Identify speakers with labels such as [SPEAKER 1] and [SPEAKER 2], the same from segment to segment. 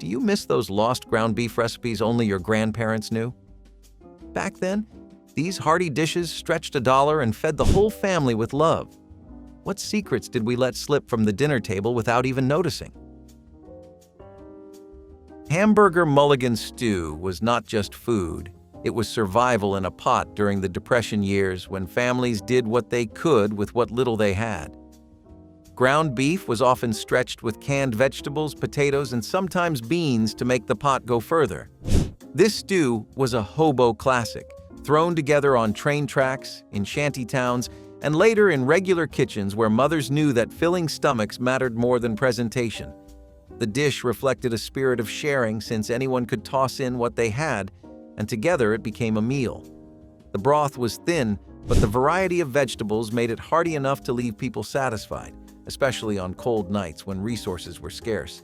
[SPEAKER 1] Do you miss those lost ground beef recipes only your grandparents knew? Back then, these hearty dishes stretched $1 and fed the whole family with love. What secrets did we let slip from the dinner table without even noticing? Hamburger mulligan stew was not just food. It was survival in a pot during the Depression years when families did what they could with what little they had. Ground beef was often stretched with canned vegetables, potatoes, and sometimes beans to make the pot go further. This stew was a hobo classic, thrown together on train tracks, in shanty towns, and later in regular kitchens where mothers knew that filling stomachs mattered more than presentation. The dish reflected a spirit of sharing since anyone could toss in what they had, and together it became a meal. The broth was thin, but the variety of vegetables made it hearty enough to leave people satisfied, especially on cold nights when resources were scarce.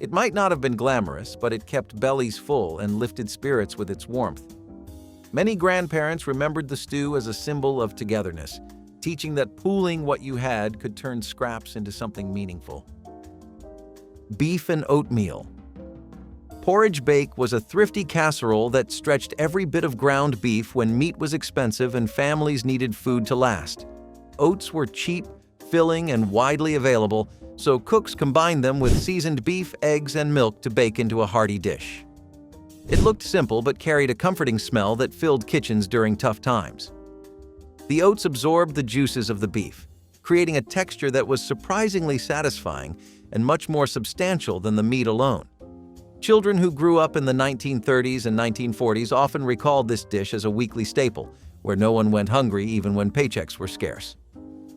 [SPEAKER 1] It might not have been glamorous, but it kept bellies full and lifted spirits with its warmth. Many grandparents remembered the stew as a symbol of togetherness, teaching that pooling what you had could turn scraps into something meaningful. Beef and oatmeal. Porridge bake was a thrifty casserole that stretched every bit of ground beef when meat was expensive and families needed food to last. Oats were cheap, filling, and widely available, so cooks combined them with seasoned beef, eggs, and milk to bake into a hearty dish. It looked simple but carried a comforting smell that filled kitchens during tough times. The oats absorbed the juices of the beef, creating a texture that was surprisingly satisfying and much more substantial than the meat alone. Children who grew up in the 1930s and 1940s often recalled this dish as a weekly staple, where no one went hungry even when paychecks were scarce.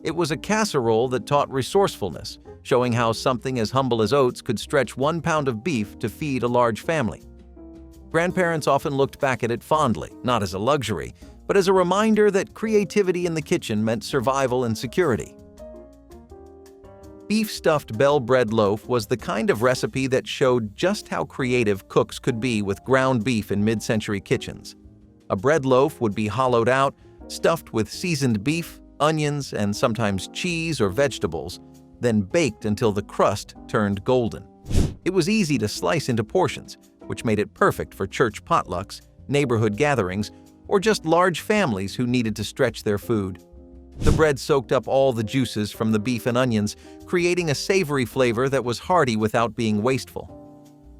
[SPEAKER 1] It was a casserole that taught resourcefulness, showing how something as humble as oats could stretch 1 pound of beef to feed a large family. Grandparents often looked back at it fondly, not as a luxury, but as a reminder that creativity in the kitchen meant survival and security. Beef-stuffed bell bread loaf was the kind of recipe that showed just how creative cooks could be with ground beef in mid-century kitchens. A bread loaf would be hollowed out, stuffed with seasoned beef, onions, and sometimes cheese or vegetables, then baked until the crust turned golden. It was easy to slice into portions, which made it perfect for church potlucks, neighborhood gatherings, or just large families who needed to stretch their food. The bread soaked up all the juices from the beef and onions, creating a savory flavor that was hearty without being wasteful.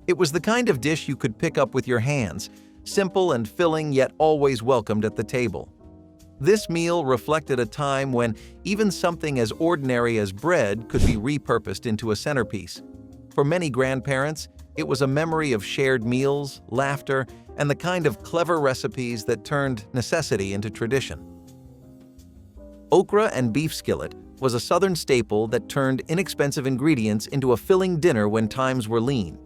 [SPEAKER 1] It was the kind of dish you could pick up with your hands, simple and filling yet always welcomed at the table. This meal reflected a time when even something as ordinary as bread could be repurposed into a centerpiece. For many grandparents, it was a memory of shared meals, laughter, and the kind of clever recipes that turned necessity into tradition. Okra and beef skillet was a southern staple that turned inexpensive ingredients into a filling dinner when times were lean.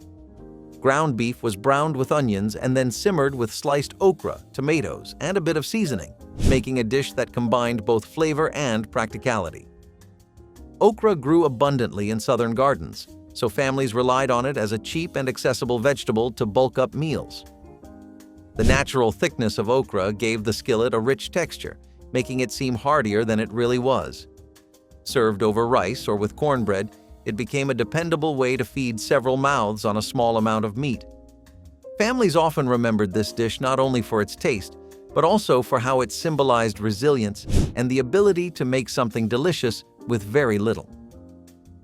[SPEAKER 1] Ground beef was browned with onions and then simmered with sliced okra, tomatoes, and a bit of seasoning, making a dish that combined both flavor and practicality. Okra grew abundantly in southern gardens, so families relied on it as a cheap and accessible vegetable to bulk up meals. The natural thickness of okra gave the skillet a rich texture, making it seem heartier than it really was. Served over rice or with cornbread, it became a dependable way to feed several mouths on a small amount of meat. Families often remembered this dish not only for its taste, but also for how it symbolized resilience and the ability to make something delicious with very little.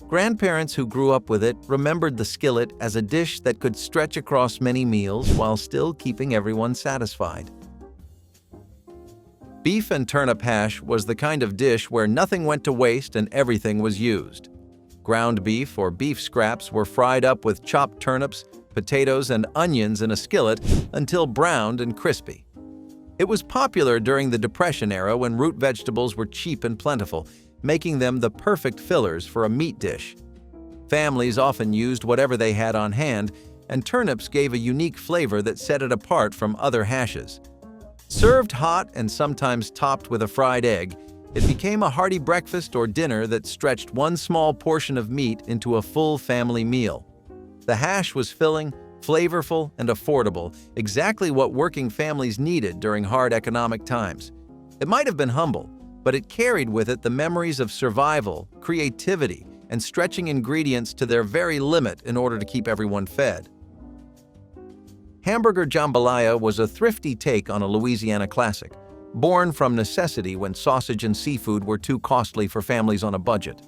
[SPEAKER 1] Grandparents who grew up with it remembered the skillet as a dish that could stretch across many meals while still keeping everyone satisfied. Beef and turnip hash was the kind of dish where nothing went to waste and everything was used. Ground beef or beef scraps were fried up with chopped turnips, potatoes, and onions in a skillet until browned and crispy. It was popular during the Depression era when root vegetables were cheap and plentiful, making them the perfect fillers for a meat dish. Families often used whatever they had on hand, and turnips gave a unique flavor that set it apart from other hashes. Served hot and sometimes topped with a fried egg, it became a hearty breakfast or dinner that stretched one small portion of meat into a full family meal. The hash was filling, flavorful, and affordable, exactly what working families needed during hard economic times. It might have been humble, but it carried with it the memories of survival, creativity, and stretching ingredients to their very limit in order to keep everyone fed. Hamburger jambalaya was a thrifty take on a Louisiana classic, born from necessity when sausage and seafood were too costly for families on a budget.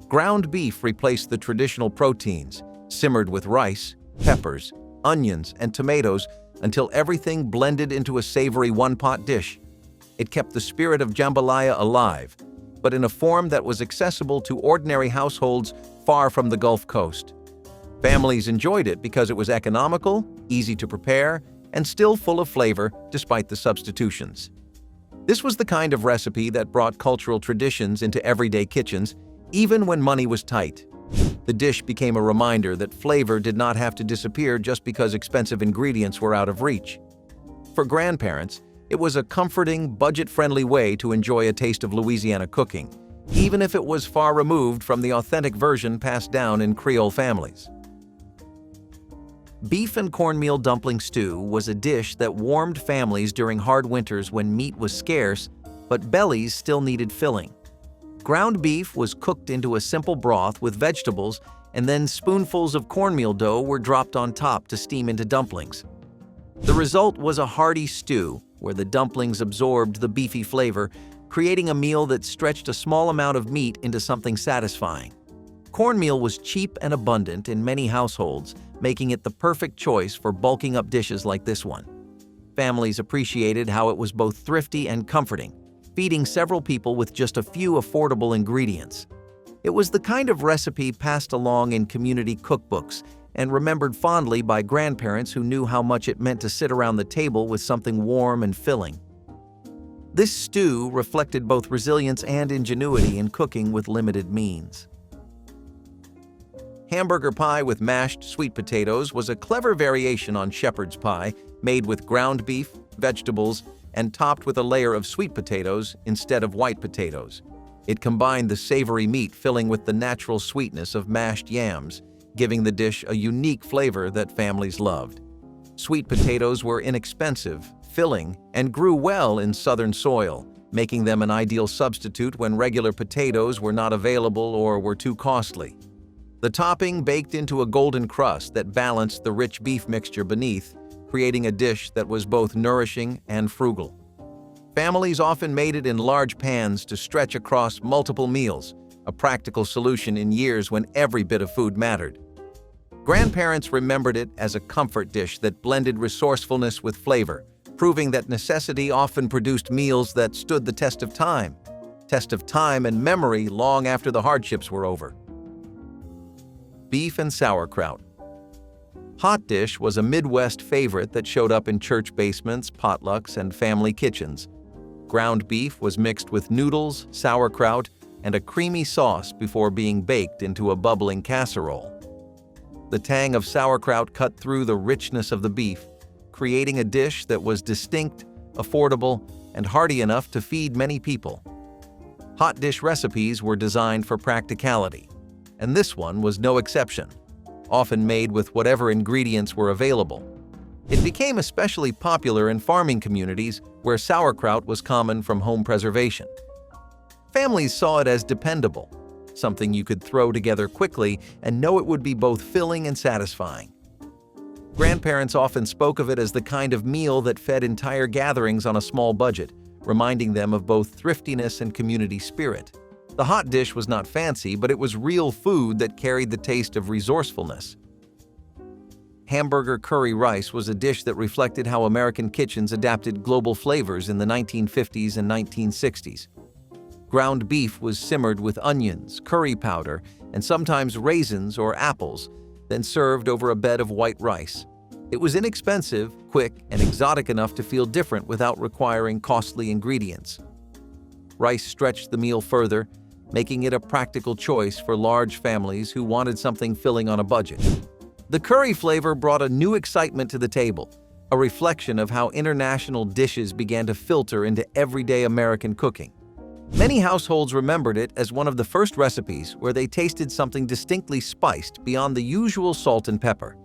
[SPEAKER 1] Ground beef replaced the traditional proteins, simmered with rice, peppers, onions, and tomatoes until everything blended into a savory one-pot dish. It kept the spirit of jambalaya alive, but in a form that was accessible to ordinary households far from the Gulf Coast. Families enjoyed it because it was economical, easy to prepare, and still full of flavor despite the substitutions. This was the kind of recipe that brought cultural traditions into everyday kitchens, even when money was tight. The dish became a reminder that flavor did not have to disappear just because expensive ingredients were out of reach. For grandparents, it was a comforting, budget-friendly way to enjoy a taste of Louisiana cooking, even if it was far removed from the authentic version passed down in Creole families. Beef and cornmeal dumpling stew was a dish that warmed families during hard winters when meat was scarce, but bellies still needed filling. Ground beef was cooked into a simple broth with vegetables, and then spoonfuls of cornmeal dough were dropped on top to steam into dumplings. The result was a hearty stew, where the dumplings absorbed the beefy flavor, creating a meal that stretched a small amount of meat into something satisfying. Cornmeal was cheap and abundant in many households, making it the perfect choice for bulking up dishes like this one. Families appreciated how it was both thrifty and comforting, feeding several people with just a few affordable ingredients. It was the kind of recipe passed along in community cookbooks and remembered fondly by grandparents who knew how much it meant to sit around the table with something warm and filling. This stew reflected both resilience and ingenuity in cooking with limited means. Hamburger pie with mashed sweet potatoes was a clever variation on shepherd's pie, made with ground beef, vegetables, and topped with a layer of sweet potatoes instead of white potatoes. It combined the savory meat filling with the natural sweetness of mashed yams, giving the dish a unique flavor that families loved. Sweet potatoes were inexpensive, filling, and grew well in southern soil, making them an ideal substitute when regular potatoes were not available or were too costly. The topping baked into a golden crust that balanced the rich beef mixture beneath, creating a dish that was both nourishing and frugal. Families often made it in large pans to stretch across multiple meals, a practical solution in years when every bit of food mattered. Grandparents remembered it as a comfort dish that blended resourcefulness with flavor, proving that necessity often produced meals that stood the test of time and memory long after the hardships were over. Beef and sauerkraut. Hot dish was a Midwest favorite that showed up in church basements, potlucks, and family kitchens. Ground beef was mixed with noodles, sauerkraut, and a creamy sauce before being baked into a bubbling casserole. The tang of sauerkraut cut through the richness of the beef, creating a dish that was distinct, affordable, and hearty enough to feed many people. Hot dish recipes were designed for practicality, and this one was no exception, often made with whatever ingredients were available. It became especially popular in farming communities where sauerkraut was common from home preservation. Families saw it as dependable, something you could throw together quickly and know it would be both filling and satisfying. Grandparents often spoke of it as the kind of meal that fed entire gatherings on a small budget, reminding them of both thriftiness and community spirit. The hot dish was not fancy, but it was real food that carried the taste of resourcefulness. Hamburger curry rice was a dish that reflected how American kitchens adapted global flavors in the 1950s and 1960s. Ground beef was simmered with onions, curry powder, and sometimes raisins or apples, then served over a bed of white rice. It was inexpensive, quick, and exotic enough to feel different without requiring costly ingredients. Rice stretched the meal further, making it a practical choice for large families who wanted something filling on a budget. The curry flavor brought a new excitement to the table, a reflection of how international dishes began to filter into everyday American cooking. Many households remembered it as one of the first recipes where they tasted something distinctly spiced beyond the usual salt and pepper.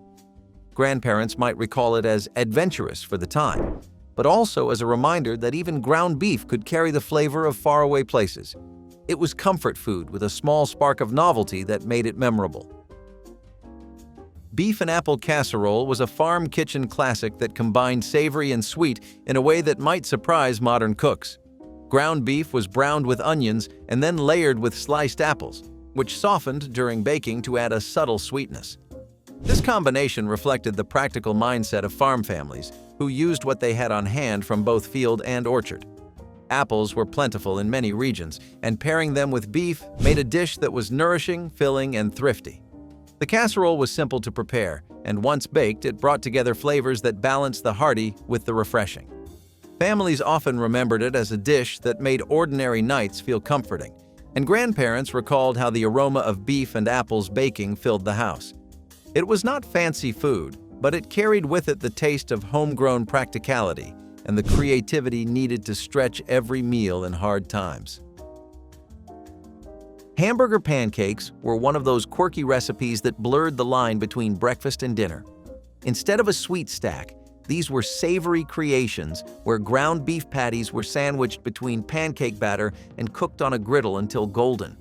[SPEAKER 1] Grandparents might recall it as adventurous for the time, but also as a reminder that even ground beef could carry the flavor of faraway places. It was comfort food with a small spark of novelty that made it memorable. Beef and apple casserole was a farm kitchen classic that combined savory and sweet in a way that might surprise modern cooks. Ground beef was browned with onions and then layered with sliced apples, which softened during baking to add a subtle sweetness. This combination reflected the practical mindset of farm families, who used what they had on hand from both field and orchard. Apples were plentiful in many regions, and pairing them with beef made a dish that was nourishing, filling, and thrifty. The casserole was simple to prepare, and once baked, it brought together flavors that balanced the hearty with the refreshing. Families often remembered it as a dish that made ordinary nights feel comforting, and grandparents recalled how the aroma of beef and apples baking filled the house. It was not fancy food, but it carried with it the taste of homegrown practicality and the creativity needed to stretch every meal in hard times. Hamburger pancakes were one of those quirky recipes that blurred the line between breakfast and dinner. Instead of a sweet stack, these were savory creations where ground beef patties were sandwiched between pancake batter and cooked on a griddle until golden.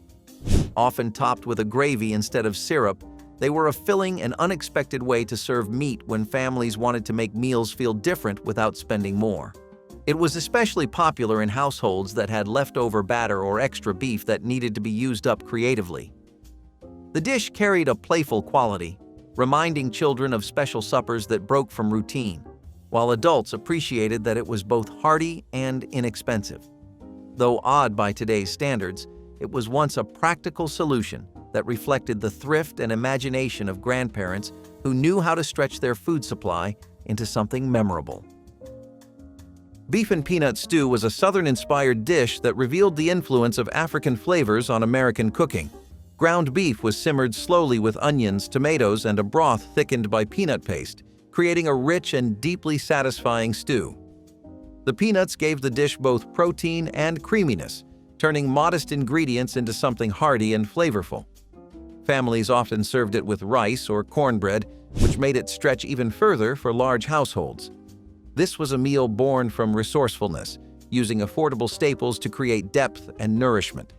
[SPEAKER 1] Often topped with a gravy instead of syrup, they were a filling and unexpected way to serve meat when families wanted to make meals feel different without spending more. It was especially popular in households that had leftover batter or extra beef that needed to be used up creatively. The dish carried a playful quality, reminding children of special suppers that broke from routine, while adults appreciated that it was both hearty and inexpensive. Though odd by today's standards, it was once a practical solution that reflected the thrift and imagination of grandparents who knew how to stretch their food supply into something memorable. Beef and peanut stew was a Southern-inspired dish that revealed the influence of African flavors on American cooking. Ground beef was simmered slowly with onions, tomatoes, and a broth thickened by peanut paste, creating a rich and deeply satisfying stew. The peanuts gave the dish both protein and creaminess, turning modest ingredients into something hearty and flavorful. Families often served it with rice or cornbread, which made it stretch even further for large households. This was a meal born from resourcefulness, using affordable staples to create depth and nourishment.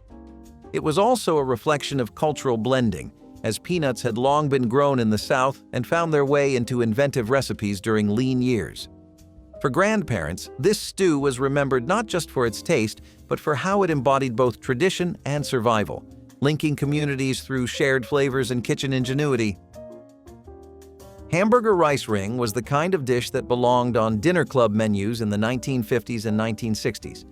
[SPEAKER 1] It was also a reflection of cultural blending, as peanuts had long been grown in the South and found their way into inventive recipes during lean years. For grandparents, this stew was remembered not just for its taste, but for how it embodied both tradition and survival, linking communities through shared flavors and kitchen ingenuity. Hamburger rice ring was the kind of dish that belonged on dinner club menus in the 1950s and 1960s.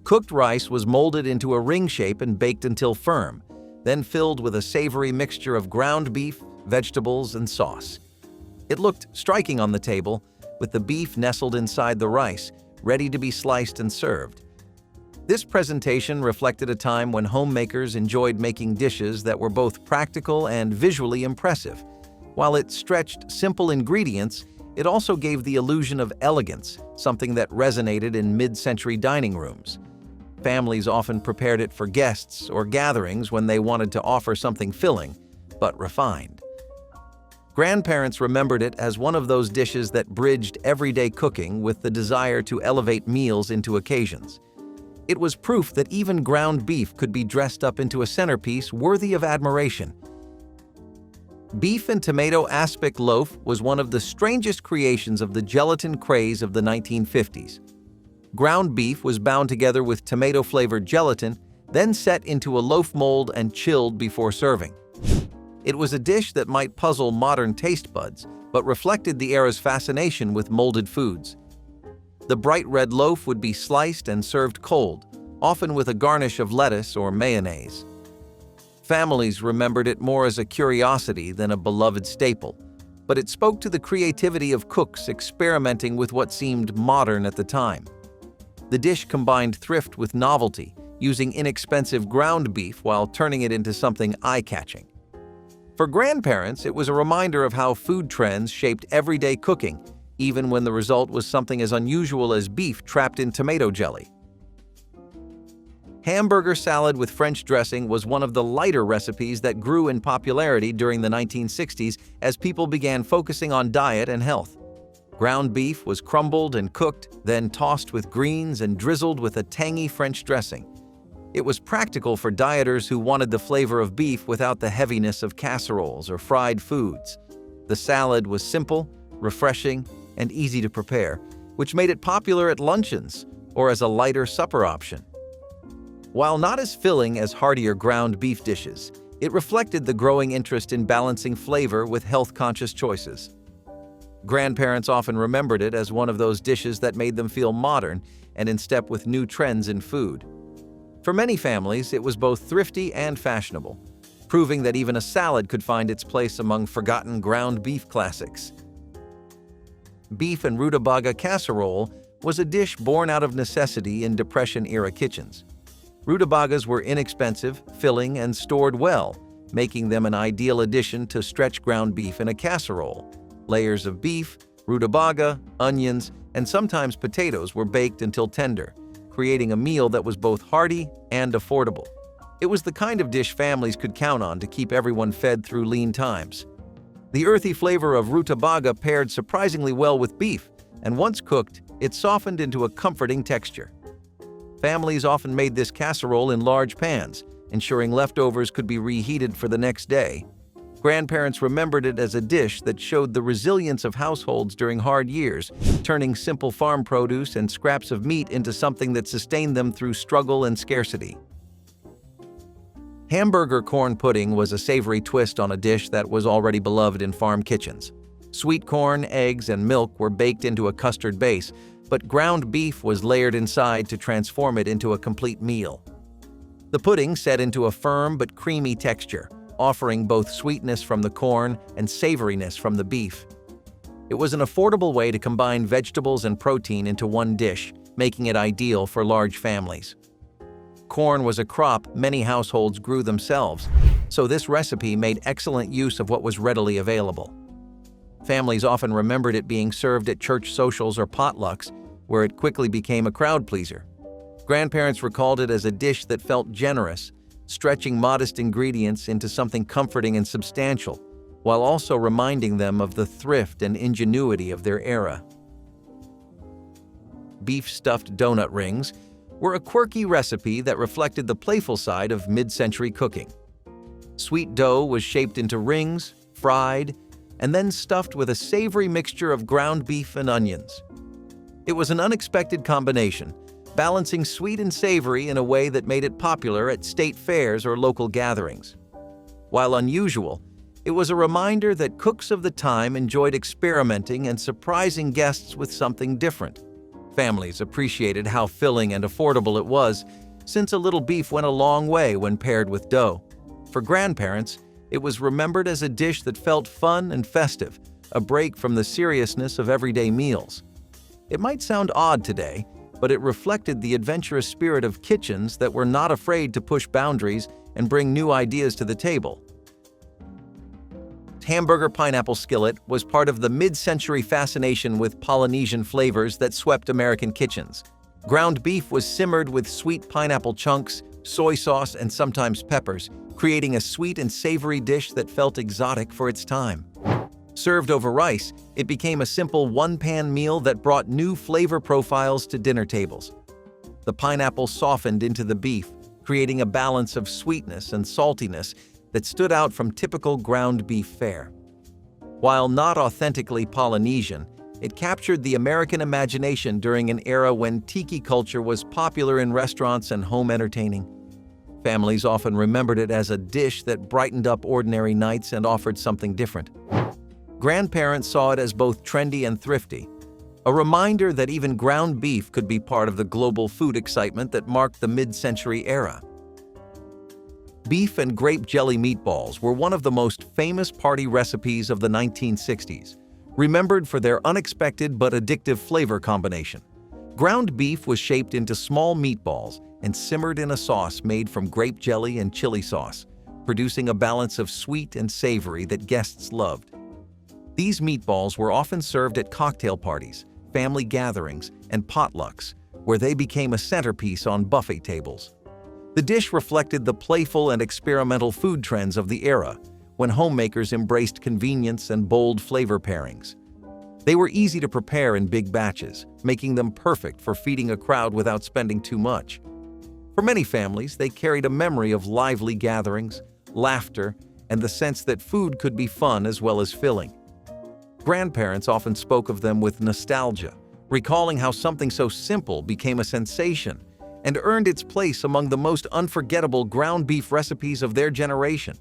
[SPEAKER 1] Cooked rice was molded into a ring shape and baked until firm, then filled with a savory mixture of ground beef, vegetables, and sauce. It looked striking on the table, with the beef nestled inside the rice, ready to be sliced and served. This presentation reflected a time when homemakers enjoyed making dishes that were both practical and visually impressive. While it stretched simple ingredients, it also gave the illusion of elegance, something that resonated in mid-century dining rooms. Families often prepared it for guests or gatherings when they wanted to offer something filling, but refined. Grandparents remembered it as one of those dishes that bridged everyday cooking with the desire to elevate meals into occasions. It was proof that even ground beef could be dressed up into a centerpiece worthy of admiration. Beef and tomato aspic loaf was one of the strangest creations of the gelatin craze of the 1950s. Ground beef was bound together with tomato-flavored gelatin, then set into a loaf mold and chilled before serving. It was a dish that might puzzle modern taste buds, but reflected the era's fascination with molded foods. The bright red loaf would be sliced and served cold, often with a garnish of lettuce or mayonnaise. Families remembered it more as a curiosity than a beloved staple, but it spoke to the creativity of cooks experimenting with what seemed modern at the time. The dish combined thrift with novelty, using inexpensive ground beef while turning it into something eye-catching. For grandparents, it was a reminder of how food trends shaped everyday cooking, even when the result was something as unusual as beef trapped in tomato jelly. Hamburger salad with French dressing was one of the lighter recipes that grew in popularity during the 1960s as people began focusing on diet and health. Ground beef was crumbled and cooked, then tossed with greens and drizzled with a tangy French dressing. It was practical for dieters who wanted the flavor of beef without the heaviness of casseroles or fried foods. The salad was simple, refreshing, and easy to prepare, which made it popular at luncheons or as a lighter supper option. While not as filling as heartier ground beef dishes, it reflected the growing interest in balancing flavor with health-conscious choices. Grandparents often remembered it as one of those dishes that made them feel modern and in step with new trends in food. For many families, it was both thrifty and fashionable, proving that even a salad could find its place among forgotten ground beef classics. Beef and rutabaga casserole was a dish born out of necessity in Depression-era kitchens. Rutabagas were inexpensive, filling, and stored well, making them an ideal addition to stretch ground beef in a casserole. Layers of beef, rutabaga, onions, and sometimes potatoes were baked until tender, creating a meal that was both hearty and affordable. It was the kind of dish families could count on to keep everyone fed through lean times. The earthy flavor of rutabaga paired surprisingly well with beef, and once cooked, it softened into a comforting texture. Families often made this casserole in large pans, ensuring leftovers could be reheated for the next day. Grandparents remembered it as a dish that showed the resilience of households during hard years, turning simple farm produce and scraps of meat into something that sustained them through struggle and scarcity. Hamburger corn pudding was a savory twist on a dish that was already beloved in farm kitchens. Sweet corn, eggs, and milk were baked into a custard base, but ground beef was layered inside to transform it into a complete meal. The pudding set into a firm but creamy texture, offering both sweetness from the corn and savoriness from the beef. It was an affordable way to combine vegetables and protein into one dish, making it ideal for large families. Corn was a crop many households grew themselves, so this recipe made excellent use of what was readily available. Families often remembered it being served at church socials or potlucks, where it quickly became a crowd pleaser. Grandparents recalled it as a dish that felt generous, stretching modest ingredients into something comforting and substantial, while also reminding them of the thrift and ingenuity of their era. Beef-stuffed donut rings were a quirky recipe that reflected the playful side of mid-century cooking. Sweet dough was shaped into rings, fried, and then stuffed with a savory mixture of ground beef and onions. It was an unexpected combination, balancing sweet and savory in a way that made it popular at state fairs or local gatherings. While unusual, it was a reminder that cooks of the time enjoyed experimenting and surprising guests with something different. Families appreciated how filling and affordable it was, since a little beef went a long way when paired with dough. For grandparents, it was remembered as a dish that felt fun and festive, a break from the seriousness of everyday meals. It might sound odd today, but it reflected the adventurous spirit of kitchens that were not afraid to push boundaries and bring new ideas to the table. Hamburger pineapple skillet was part of the mid-century fascination with Polynesian flavors that swept American kitchens. Ground beef was simmered with sweet pineapple chunks, soy sauce, and sometimes peppers, creating a sweet and savory dish that felt exotic for its time. Served over rice, it became a simple one-pan meal that brought new flavor profiles to dinner tables. The pineapple softened into the beef, creating a balance of sweetness and saltiness that stood out from typical ground beef fare. While not authentically Polynesian, it captured the American imagination during an era when tiki culture was popular in restaurants and home entertaining. Families often remembered it as a dish that brightened up ordinary nights and offered something different. Grandparents saw it as both trendy and thrifty, a reminder that even ground beef could be part of the global food excitement that marked the mid-century era. Beef and grape jelly meatballs were one of the most famous party recipes of the 1960s, remembered for their unexpected but addictive flavor combination. Ground beef was shaped into small meatballs and simmered in a sauce made from grape jelly and chili sauce, producing a balance of sweet and savory that guests loved. These meatballs were often served at cocktail parties, family gatherings, and potlucks, where they became a centerpiece on buffet tables. The dish reflected the playful and experimental food trends of the era, when homemakers embraced convenience and bold flavor pairings. They were easy to prepare in big batches, making them perfect for feeding a crowd without spending too much. For many families, they carried a memory of lively gatherings, laughter, and the sense that food could be fun as well as filling. Grandparents often spoke of them with nostalgia, recalling how something so simple became a sensation and earned its place among the most unforgettable ground beef recipes of their generation.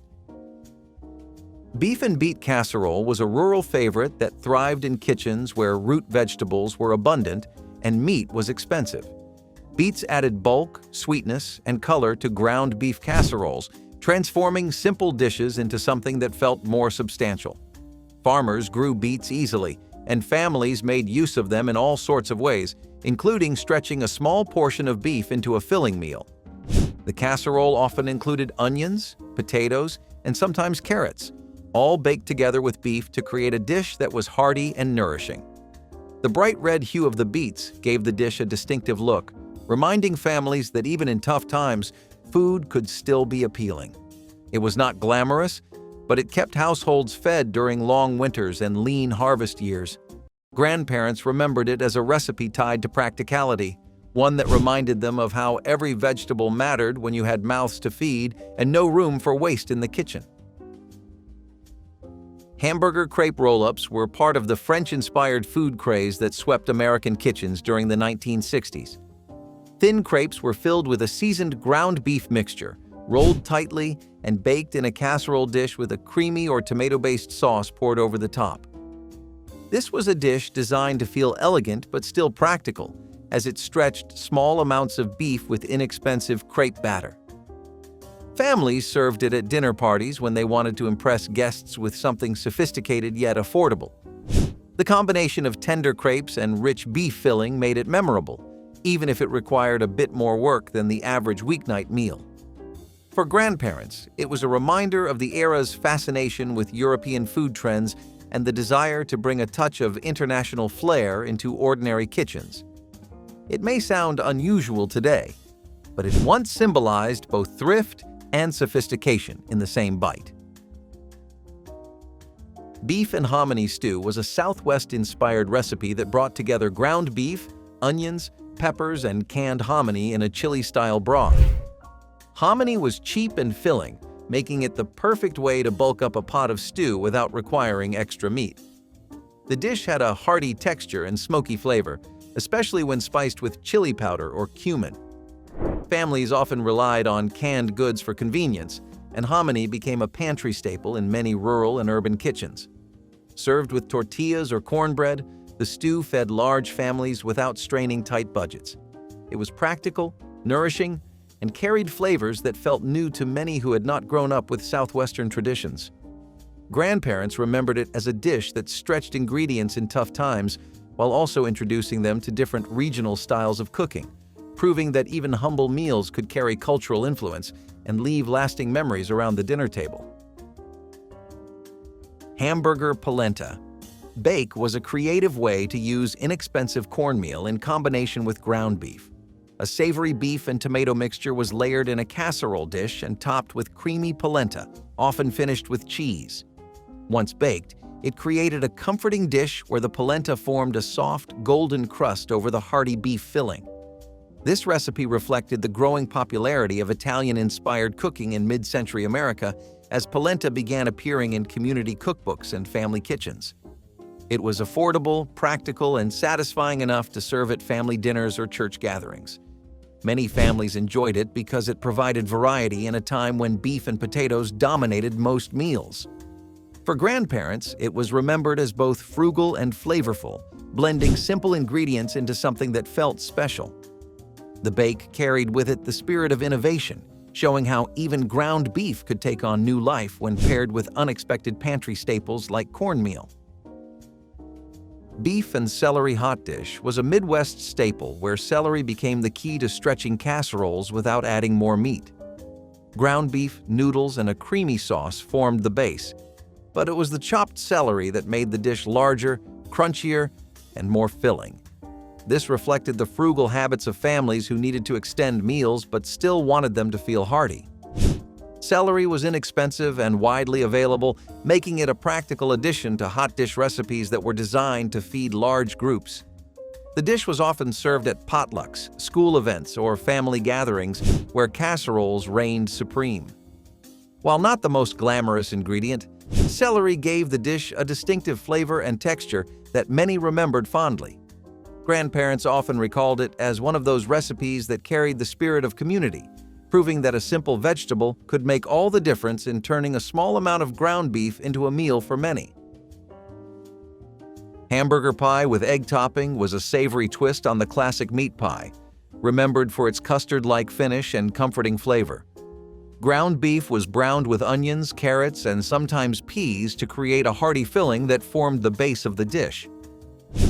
[SPEAKER 1] Beef and beet casserole was a rural favorite that thrived in kitchens where root vegetables were abundant and meat was expensive. Beets added bulk, sweetness, and color to ground beef casseroles, transforming simple dishes into something that felt more substantial. Farmers grew beets easily, and families made use of them in all sorts of ways, including stretching a small portion of beef into a filling meal. The casserole often included onions, potatoes, and sometimes carrots, all baked together with beef to create a dish that was hearty and nourishing. The bright red hue of the beets gave the dish a distinctive look, reminding families that even in tough times, food could still be appealing. It was not glamorous, but it kept households fed during long winters and lean harvest years. Grandparents remembered it as a recipe tied to practicality, one that reminded them of how every vegetable mattered when you had mouths to feed and no room for waste in the kitchen. Hamburger crepe roll-ups were part of the French-inspired food craze that swept American kitchens during the 1960s. Thin crepes were filled with a seasoned ground beef mixture, rolled tightly and baked in a casserole dish with a creamy or tomato-based sauce poured over the top. This was a dish designed to feel elegant but still practical, as it stretched small amounts of beef with inexpensive crepe batter. Families served it at dinner parties when they wanted to impress guests with something sophisticated yet affordable. The combination of tender crepes and rich beef filling made it memorable, even if it required a bit more work than the average weeknight meal. For grandparents, it was a reminder of the era's fascination with European food trends and the desire to bring a touch of international flair into ordinary kitchens. It may sound unusual today, but it once symbolized both thrift and sophistication in the same bite. Beef and hominy stew was a Southwest-inspired recipe that brought together ground beef, onions, peppers, and canned hominy in a chili-style broth. Hominy was cheap and filling, making it the perfect way to bulk up a pot of stew without requiring extra meat. The dish had a hearty texture and smoky flavor, especially when spiced with chili powder or cumin. Families often relied on canned goods for convenience, and hominy became a pantry staple in many rural and urban kitchens. Served with tortillas or cornbread, the stew fed large families without straining tight budgets. It was practical, nourishing, and carried flavors that felt new to many who had not grown up with Southwestern traditions. Grandparents remembered it as a dish that stretched ingredients in tough times while also introducing them to different regional styles of cooking, proving that even humble meals could carry cultural influence and leave lasting memories around the dinner table. Hamburger polenta. Bake was a creative way to use inexpensive cornmeal in combination with ground beef. A savory beef and tomato mixture was layered in a casserole dish and topped with creamy polenta, often finished with cheese. Once baked, it created a comforting dish where the polenta formed a soft, golden crust over the hearty beef filling. This recipe reflected the growing popularity of Italian-inspired cooking in mid-century America as polenta began appearing in community cookbooks and family kitchens. It was affordable, practical, and satisfying enough to serve at family dinners or church gatherings. Many families enjoyed it because it provided variety in a time when beef and potatoes dominated most meals. For grandparents, it was remembered as both frugal and flavorful, blending simple ingredients into something that felt special. The bake carried with it the spirit of innovation, showing how even ground beef could take on new life when paired with unexpected pantry staples like cornmeal. Beef and celery hot dish was a Midwest staple where celery became the key to stretching casseroles without adding more meat. Ground beef, noodles, and a creamy sauce formed the base, but it was the chopped celery that made the dish larger, crunchier, and more filling. This reflected the frugal habits of families who needed to extend meals but still wanted them to feel hearty. Celery was inexpensive and widely available, making it a practical addition to hot dish recipes that were designed to feed large groups. The dish was often served at potlucks, school events, or family gatherings where casseroles reigned supreme. While not the most glamorous ingredient, Celery gave the dish a distinctive flavor and texture that many remembered fondly. Grandparents often recalled it as one of those recipes that carried the spirit of community, proving that a simple vegetable could make all the difference in turning a small amount of ground beef into a meal for many. Hamburger pie with egg topping was a savory twist on the classic meat pie, remembered for its custard-like finish and comforting flavor. Ground beef was browned with onions, carrots, and sometimes peas to create a hearty filling that formed the base of the dish.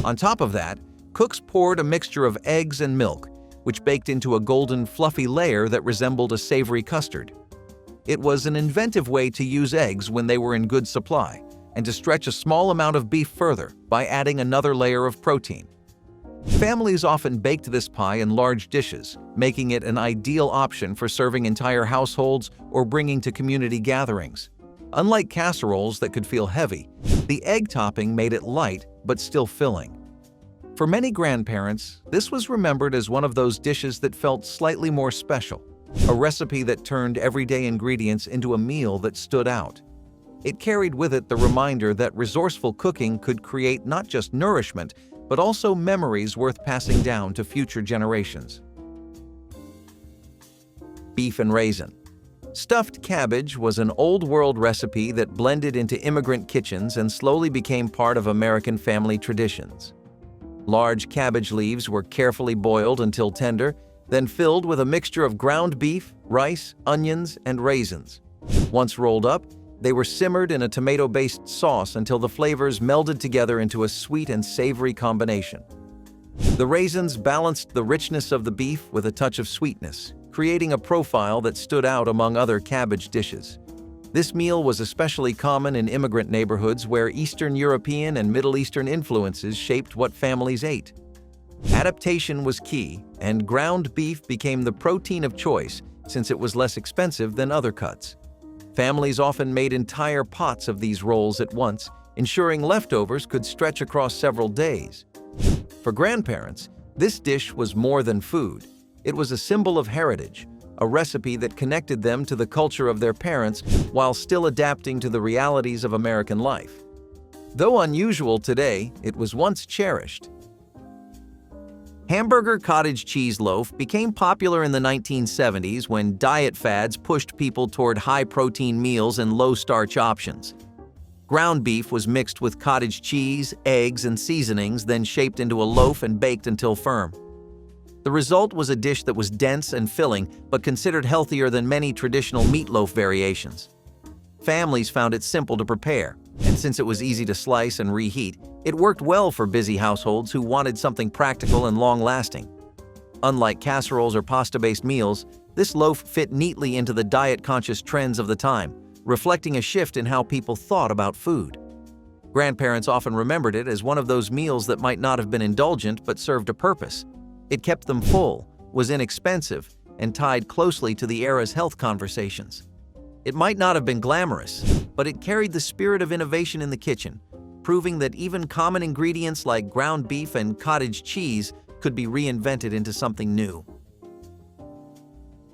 [SPEAKER 1] On top of that, cooks poured a mixture of eggs and milk, which baked into a golden, fluffy layer that resembled a savory custard. It was an inventive way to use eggs when they were in good supply, and to stretch a small amount of beef further by adding another layer of protein. Families often baked this pie in large dishes, making it an ideal option for serving entire households or bringing to community gatherings. Unlike casseroles that could feel heavy, the egg topping made it light but still filling. For many grandparents, this was remembered as one of those dishes that felt slightly more special, a recipe that turned everyday ingredients into a meal that stood out. It carried with it the reminder that resourceful cooking could create not just nourishment, but also memories worth passing down to future generations. Beef and raisin. Stuffed cabbage was an old-world recipe that blended into immigrant kitchens and slowly became part of American family traditions. Large cabbage leaves were carefully boiled until tender, then filled with a mixture of ground beef, rice, onions, and raisins. Once rolled up, they were simmered in a tomato-based sauce until the flavors melded together into a sweet and savory combination. The raisins balanced the richness of the beef with a touch of sweetness, creating a profile that stood out among other cabbage dishes. This meal was especially common in immigrant neighborhoods where Eastern European and Middle Eastern influences shaped what families ate. Adaptation was key, and ground beef became the protein of choice since it was less expensive than other cuts. Families often made entire pots of these rolls at once, ensuring leftovers could stretch across several days. For grandparents, this dish was more than food. It was a symbol of heritage, a recipe that connected them to the culture of their parents while still adapting to the realities of American life. Though unusual today, it was once cherished. Hamburger cottage cheese loaf became popular in the 1970s when diet fads pushed people toward high-protein meals and low-starch options. Ground beef was mixed with cottage cheese, eggs, and seasonings, then shaped into a loaf and baked until firm. The result was a dish that was dense and filling, but considered healthier than many traditional meatloaf variations. Families found it simple to prepare, and since it was easy to slice and reheat, it worked well for busy households who wanted something practical and long-lasting. Unlike casseroles or pasta-based meals, this loaf fit neatly into the diet-conscious trends of the time, reflecting a shift in how people thought about food. Grandparents often remembered it as one of those meals that might not have been indulgent but served a purpose. It kept them full, was inexpensive, and tied closely to the era's health conversations. It might not have been glamorous, but it carried the spirit of innovation in the kitchen, proving that even common ingredients like ground beef and cottage cheese could be reinvented into something new.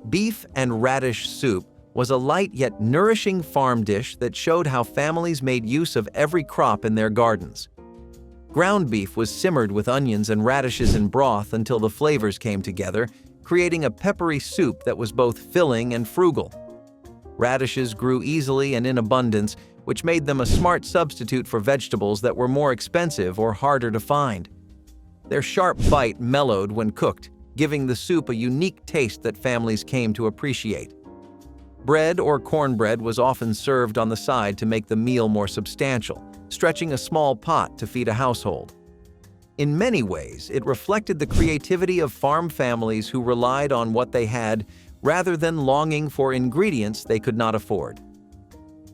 [SPEAKER 1] Beef and radish soup was a light yet nourishing farm dish that showed how families made use of every crop in their gardens. Ground beef was simmered with onions and radishes in broth until the flavors came together, creating a peppery soup that was both filling and frugal. Radishes grew easily and in abundance, which made them a smart substitute for vegetables that were more expensive or harder to find. Their sharp bite mellowed when cooked, giving the soup a unique taste that families came to appreciate. Bread or cornbread was often served on the side to make the meal more substantial, stretching a small pot to feed a household. In many ways, it reflected the creativity of farm families who relied on what they had rather than longing for ingredients they could not afford.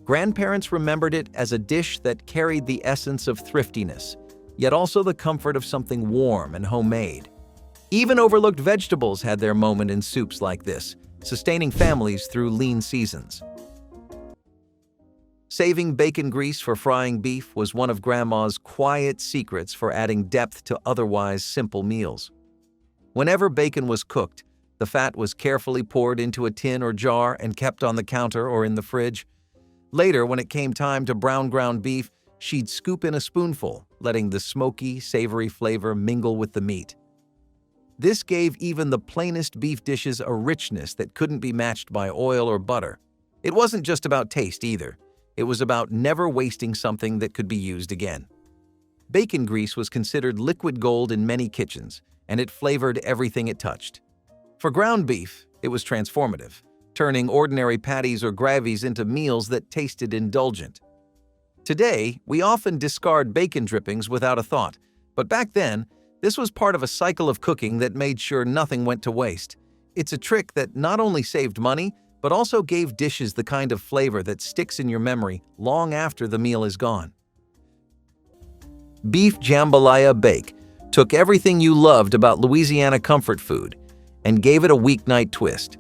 [SPEAKER 1] Grandparents remembered it as a dish that carried the essence of thriftiness, yet also the comfort of something warm and homemade. Even overlooked vegetables had their moment in soups like this, sustaining families through lean seasons. Saving bacon grease for frying beef was one of Grandma's quiet secrets for adding depth to otherwise simple meals. Whenever bacon was cooked, the fat was carefully poured into a tin or jar and kept on the counter or in the fridge. Later, when it came time to brown ground beef, she'd scoop in a spoonful, letting the smoky, savory flavor mingle with the meat. This gave even the plainest beef dishes a richness that couldn't be matched by oil or butter. It wasn't just about taste either. It was about never wasting something that could be used again. Bacon grease was considered liquid gold in many kitchens, and it flavored everything it touched. For ground beef, it was transformative, turning ordinary patties or gravies into meals that tasted indulgent. Today, we often discard bacon drippings without a thought, but back then, this was part of a cycle of cooking that made sure nothing went to waste. It's a trick that not only saved money, but also gave dishes the kind of flavor that sticks in your memory long after the meal is gone. Beef jambalaya bake took everything you loved about Louisiana comfort food and gave it a weeknight twist.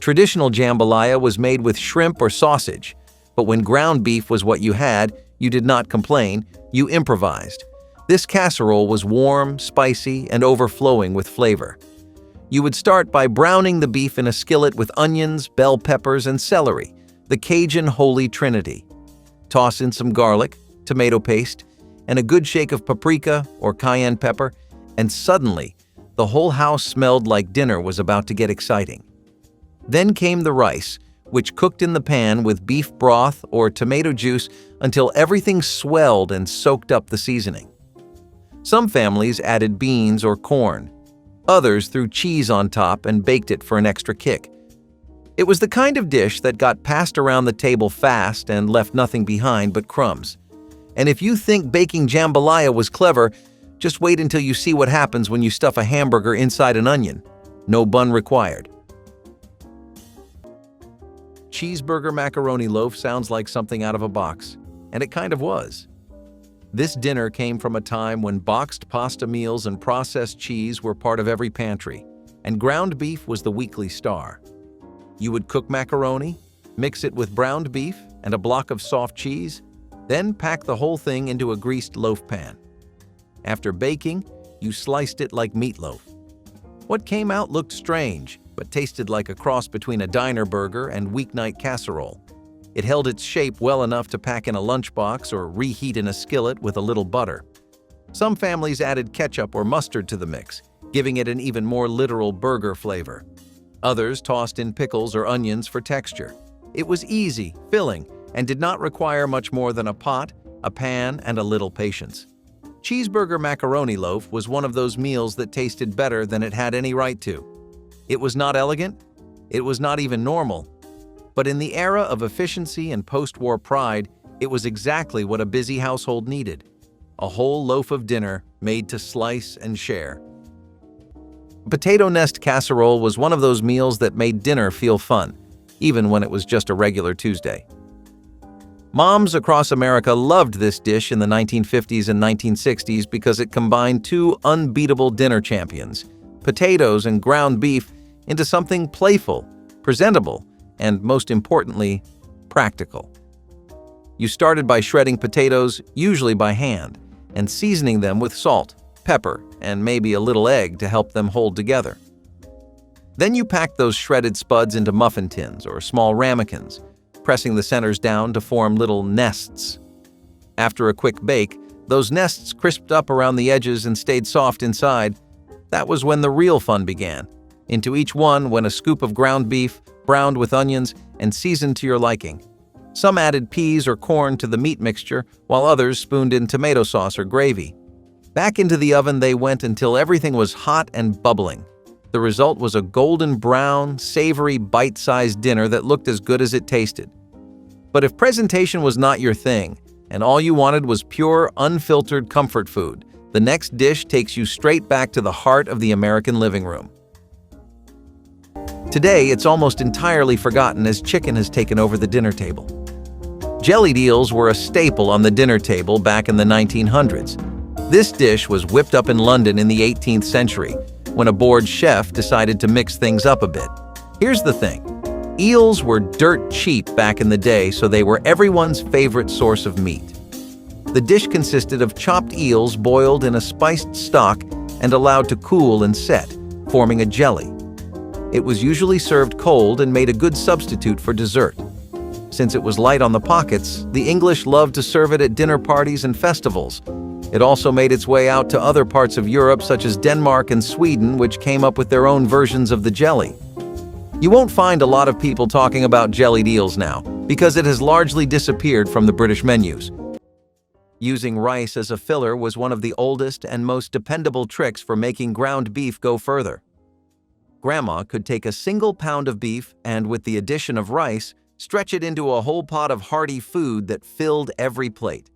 [SPEAKER 1] Traditional jambalaya was made with shrimp or sausage, but when ground beef was what you had, you did not complain, you improvised. This casserole was warm, spicy, and overflowing with flavor. You would start by browning the beef in a skillet with onions, bell peppers, and celery, the Cajun holy trinity. Toss in some garlic, tomato paste, and a good shake of paprika or cayenne pepper, and suddenly, the whole house smelled like dinner was about to get exciting. Then came the rice, which cooked in the pan with beef broth or tomato juice until everything swelled and soaked up the seasoning. Some families added beans or corn. Others threw cheese on top and baked it for an extra kick. It was the kind of dish that got passed around the table fast and left nothing behind but crumbs. And if you think baking jambalaya was clever, just wait until you see what happens when you stuff a hamburger inside an onion. No bun required. Cheeseburger macaroni loaf sounds like something out of a box, and it kind of was. This dinner came from a time when boxed pasta meals and processed cheese were part of every pantry, and ground beef was the weekly star. You would cook macaroni, mix it with browned beef and a block of soft cheese, then pack the whole thing into a greased loaf pan. After baking, you sliced it like meatloaf. What came out looked strange, but tasted like a cross between a diner burger and weeknight casserole. It held its shape well enough to pack in a lunchbox or reheat in a skillet with a little butter. Some families added ketchup or mustard to the mix, giving it an even more literal burger flavor. Others tossed in pickles or onions for texture. It was easy, filling, and did not require much more than a pot, a pan, and a little patience. Cheeseburger macaroni loaf was one of those meals that tasted better than it had any right to. It was not elegant, it was not even normal, but in the era of efficiency and post-war pride, it was exactly what a busy household needed. A whole loaf of dinner made to slice and share. Potato nest casserole was one of those meals that made dinner feel fun, even when it was just a regular Tuesday. Moms across America loved this dish in the 1950s and 1960s because it combined two unbeatable dinner champions, potatoes and ground beef, into something playful, presentable, and most importantly, practical. You started by shredding potatoes, usually by hand, and seasoning them with salt, pepper, and maybe a little egg to help them hold together. Then you packed those shredded spuds into muffin tins or small ramekins, pressing the centers down to form little nests. After a quick bake, those nests crisped up around the edges and stayed soft inside. That was when the real fun began. Into each one went a scoop of ground beef, browned with onions, and seasoned to your liking. Some added peas or corn to the meat mixture, while others spooned in tomato sauce or gravy. Back into the oven they went until everything was hot and bubbling. The result was a golden brown, savory, bite-sized dinner that looked as good as it tasted. But if presentation was not your thing, and all you wanted was pure, unfiltered comfort food, the next dish takes you straight back to the heart of the American living room. Today, it's almost entirely forgotten as chicken has taken over the dinner table. Jellied eels were a staple on the dinner table back in the 1900s. This dish was whipped up in London in the 18th century, when a bored chef decided to mix things up a bit. Here's the thing. Eels were dirt cheap back in the day, so they were everyone's favorite source of meat. The dish consisted of chopped eels boiled in a spiced stock and allowed to cool and set, forming a jelly. It was usually served cold and made a good substitute for dessert. Since it was light on the pockets, the English loved to serve it at dinner parties and festivals. It also made its way out to other parts of Europe, such as Denmark and Sweden, which came up with their own versions of the jelly. You won't find a lot of people talking about jellied eels now, because it has largely disappeared from the British menus. Using rice as a filler was one of the oldest and most dependable tricks for making ground beef go further. Grandma could take a single pound of beef and, with the addition of rice, stretch it into a whole pot of hearty food that filled every plate.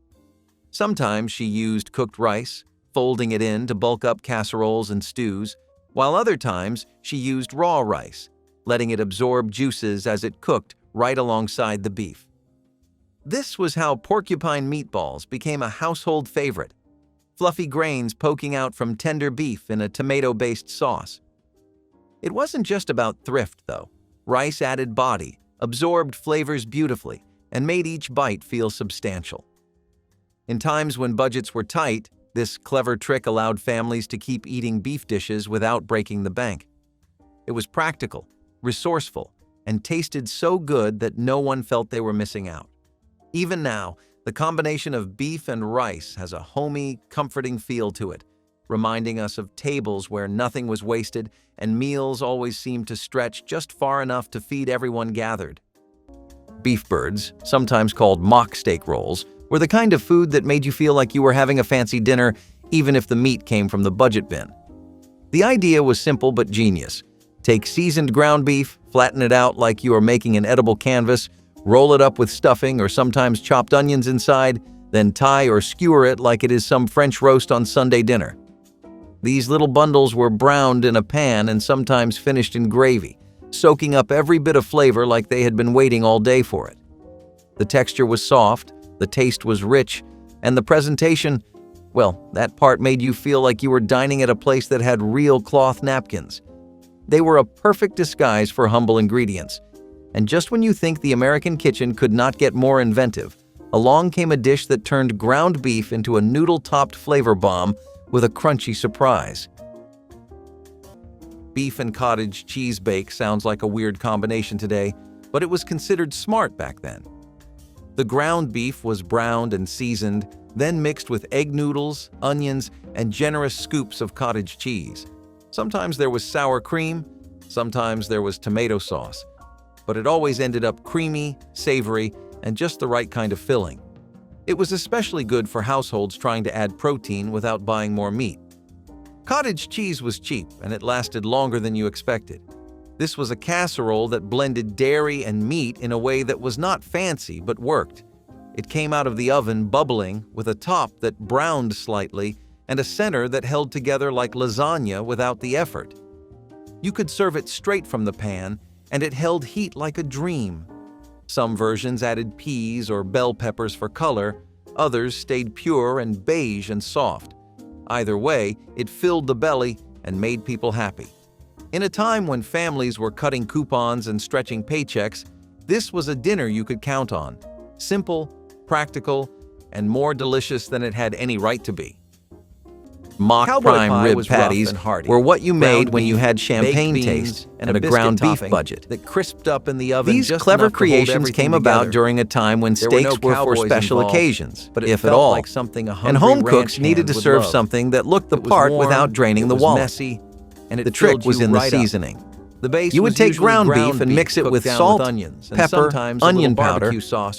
[SPEAKER 1] Sometimes she used cooked rice, folding it in to bulk up casseroles and stews, while other times she used raw rice, letting it absorb juices as it cooked right alongside the beef. This was how porcupine meatballs became a household favorite, fluffy grains poking out from tender beef in a tomato-based sauce. It wasn't just about thrift, though. Rice added body, absorbed flavors beautifully, and made each bite feel substantial. In times when budgets were tight, this clever trick allowed families to keep eating beef dishes without breaking the bank. It was practical, resourceful, and tasted so good that no one felt they were missing out. Even now, the combination of beef and rice has a homey, comforting feel to it, reminding us of tables where nothing was wasted and meals always seemed to stretch just far enough to feed everyone gathered. Beef birds, sometimes called mock steak rolls, were the kind of food that made you feel like you were having a fancy dinner, even if the meat came from the budget bin. The idea was simple but genius. Take seasoned ground beef, flatten it out like you are making an edible canvas, roll it up with stuffing or sometimes chopped onions inside, then tie or skewer it like it is some French roast on Sunday dinner. These little bundles were browned in a pan and sometimes finished in gravy, soaking up every bit of flavor like they had been waiting all day for it. The texture was soft, the taste was rich, and the presentation, well, that part made you feel like you were dining at a place that had real cloth napkins. They were a perfect disguise for humble ingredients. And just when you think the American kitchen could not get more inventive, along came a dish that turned ground beef into a noodle-topped flavor bomb with a crunchy surprise. Beef and cottage cheese bake sounds like a weird combination today, but it was considered smart back then. The ground beef was browned and seasoned, then mixed with egg noodles, onions, and generous scoops of cottage cheese. Sometimes there was sour cream, sometimes there was tomato sauce, but it always ended up creamy, savory, and just the right kind of filling. It was especially good for households trying to add protein without buying more meat. Cottage cheese was cheap, and it lasted longer than you expected. This was a casserole that blended dairy and meat in a way that was not fancy but worked. It came out of the oven bubbling, with a top that browned slightly and a center that held together like lasagna without the effort. You could serve it straight from the pan, and it held heat like a dream. Some versions added peas or bell peppers for color, others stayed pure and beige and soft. Either way, it filled the belly and made people happy. In a time when families were cutting coupons and stretching paychecks, this was a dinner you could count on. Simple, practical, and more delicious than it had any right to be. Mock prime rib patties were what you made when you had champagne taste and a ground beef budget. That crisped up in the oven. These clever creations came about during a time when steaks were for special occasions, if at all, and home cooks needed to serve something that looked the part without draining the wallet. The trick was in the seasoning. You would take ground beef and mix it with salt, pepper, onion powder,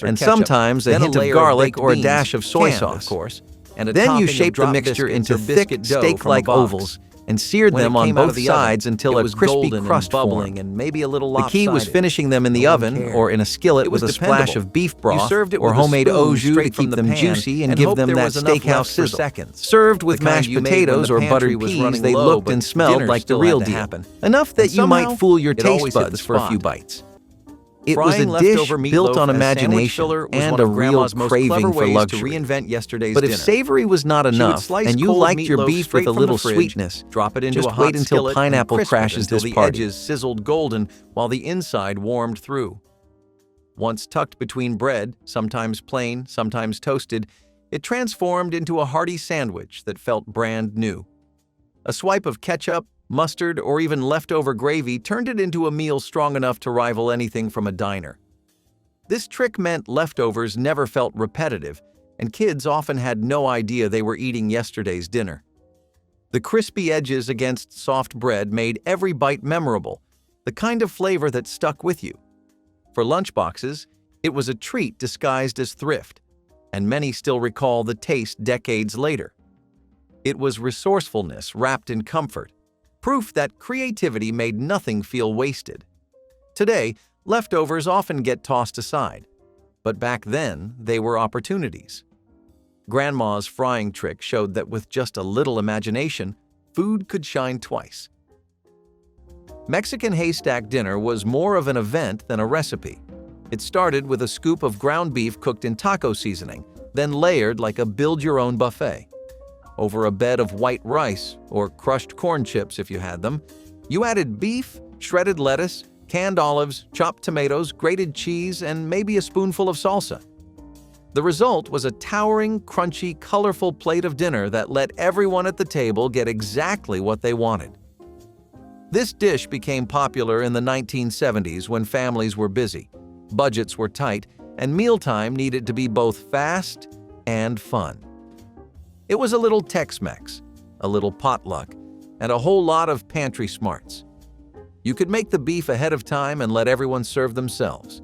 [SPEAKER 1] and sometimes a hint of garlic or a dash of soy sauce. Then you shaped the mixture into thick, steak-like ovals and seared them on both sides until a crispy crust formed. The key was finishing them in the oven or in a skillet with a splash of beef broth or homemade au jus to keep them juicy and give them that steakhouse sizzle. Served with mashed potatoes or buttered peas, they looked and smelled like the real deal, enough that you might fool your taste buds for a few bites. It was a dish built on imagination and a real craving for luxury. But if savory was not enough and you liked your beef with a little sweetness, just wait until pineapple crashes this party. The edges sizzled golden while the inside warmed through. Once tucked between bread, sometimes plain, sometimes toasted, it transformed into a hearty sandwich that felt brand new. A swipe of ketchup, mustard, or even leftover gravy turned it into a meal strong enough to rival anything from a diner. This trick meant leftovers never felt repetitive, and kids often had no idea they were eating yesterday's dinner. The crispy edges against soft bread made every bite memorable, the kind of flavor that stuck with you. For lunchboxes, it was a treat disguised as thrift, and many still recall the taste decades later. It was resourcefulness wrapped in comfort, proof that creativity made nothing feel wasted. Today, leftovers often get tossed aside, but back then they were opportunities. Grandma's frying trick showed that with just a little imagination, food could shine twice. Mexican haystack dinner was more of an event than a recipe. It started with a scoop of ground beef cooked in taco seasoning, then layered like a build-your-own buffet. Over a bed of white rice, or crushed corn chips if you had them, you added beef, shredded lettuce, canned olives, chopped tomatoes, grated cheese, and maybe a spoonful of salsa. The result was a towering, crunchy, colorful plate of dinner that let everyone at the table get exactly what they wanted. This dish became popular in the 1970s when families were busy, budgets were tight, and mealtime needed to be both fast and fun. It was a little Tex-Mex, a little potluck, and a whole lot of pantry smarts. You could make the beef ahead of time and let everyone serve themselves.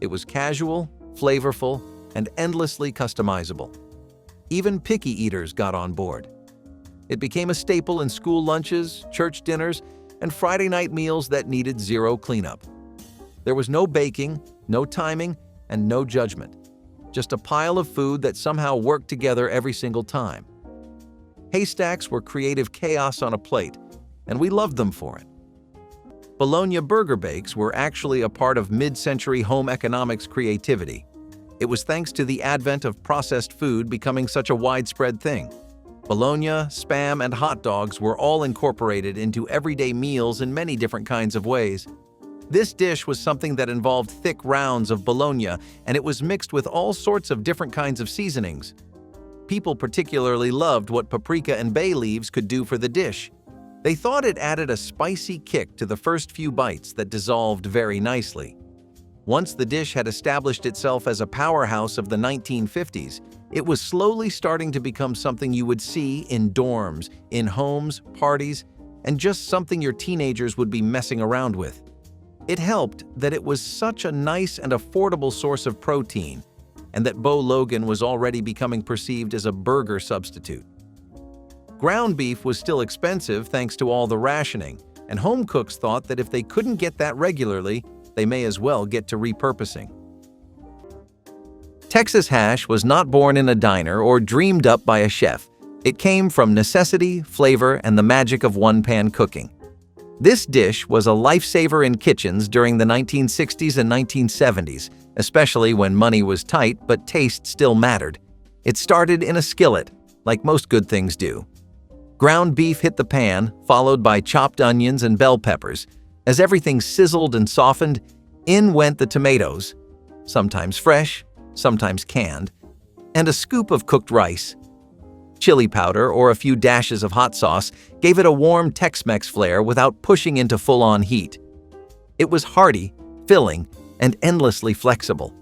[SPEAKER 1] It was casual, flavorful, and endlessly customizable. Even picky eaters got on board. It became a staple in school lunches, church dinners, and Friday night meals that needed zero cleanup. There was no baking, no timing, and no judgment. Just a pile of food that somehow worked together every single time. Haystacks were creative chaos on a plate, and we loved them for it. Bologna burger bakes were actually a part of mid-century home economics creativity. It was thanks to the advent of processed food becoming such a widespread thing. Bologna, Spam, and hot dogs were all incorporated into everyday meals in many different kinds of ways. This dish was something that involved thick rounds of bologna, and it was mixed with all sorts of different kinds of seasonings. People particularly loved what paprika and bay leaves could do for the dish. They thought it added a spicy kick to the first few bites that dissolved very nicely. Once the dish had established itself as a powerhouse of the 1950s, it was slowly starting to become something you would see in dorms, in homes, parties, and just something your teenagers would be messing around with. It helped that it was such a nice and affordable source of protein, and that Bo Logan was already becoming perceived as a burger substitute. Ground beef was still expensive thanks to all the rationing, and home cooks thought that if they couldn't get that regularly, they may as well get to repurposing. Texas hash was not born in a diner or dreamed up by a chef. It came from necessity, flavor, and the magic of one-pan cooking. This dish was a lifesaver in kitchens during the 1960s and 1970s, especially when money was tight but taste still mattered. It started in a skillet, like most good things do. Ground beef hit the pan, followed by chopped onions and bell peppers. As everything sizzled and softened, in went the tomatoes, sometimes fresh, sometimes canned, and a scoop of cooked rice. Chili powder or a few dashes of hot sauce gave it a warm Tex-Mex flair without pushing into full-on heat. It was hearty, filling, and endlessly flexible.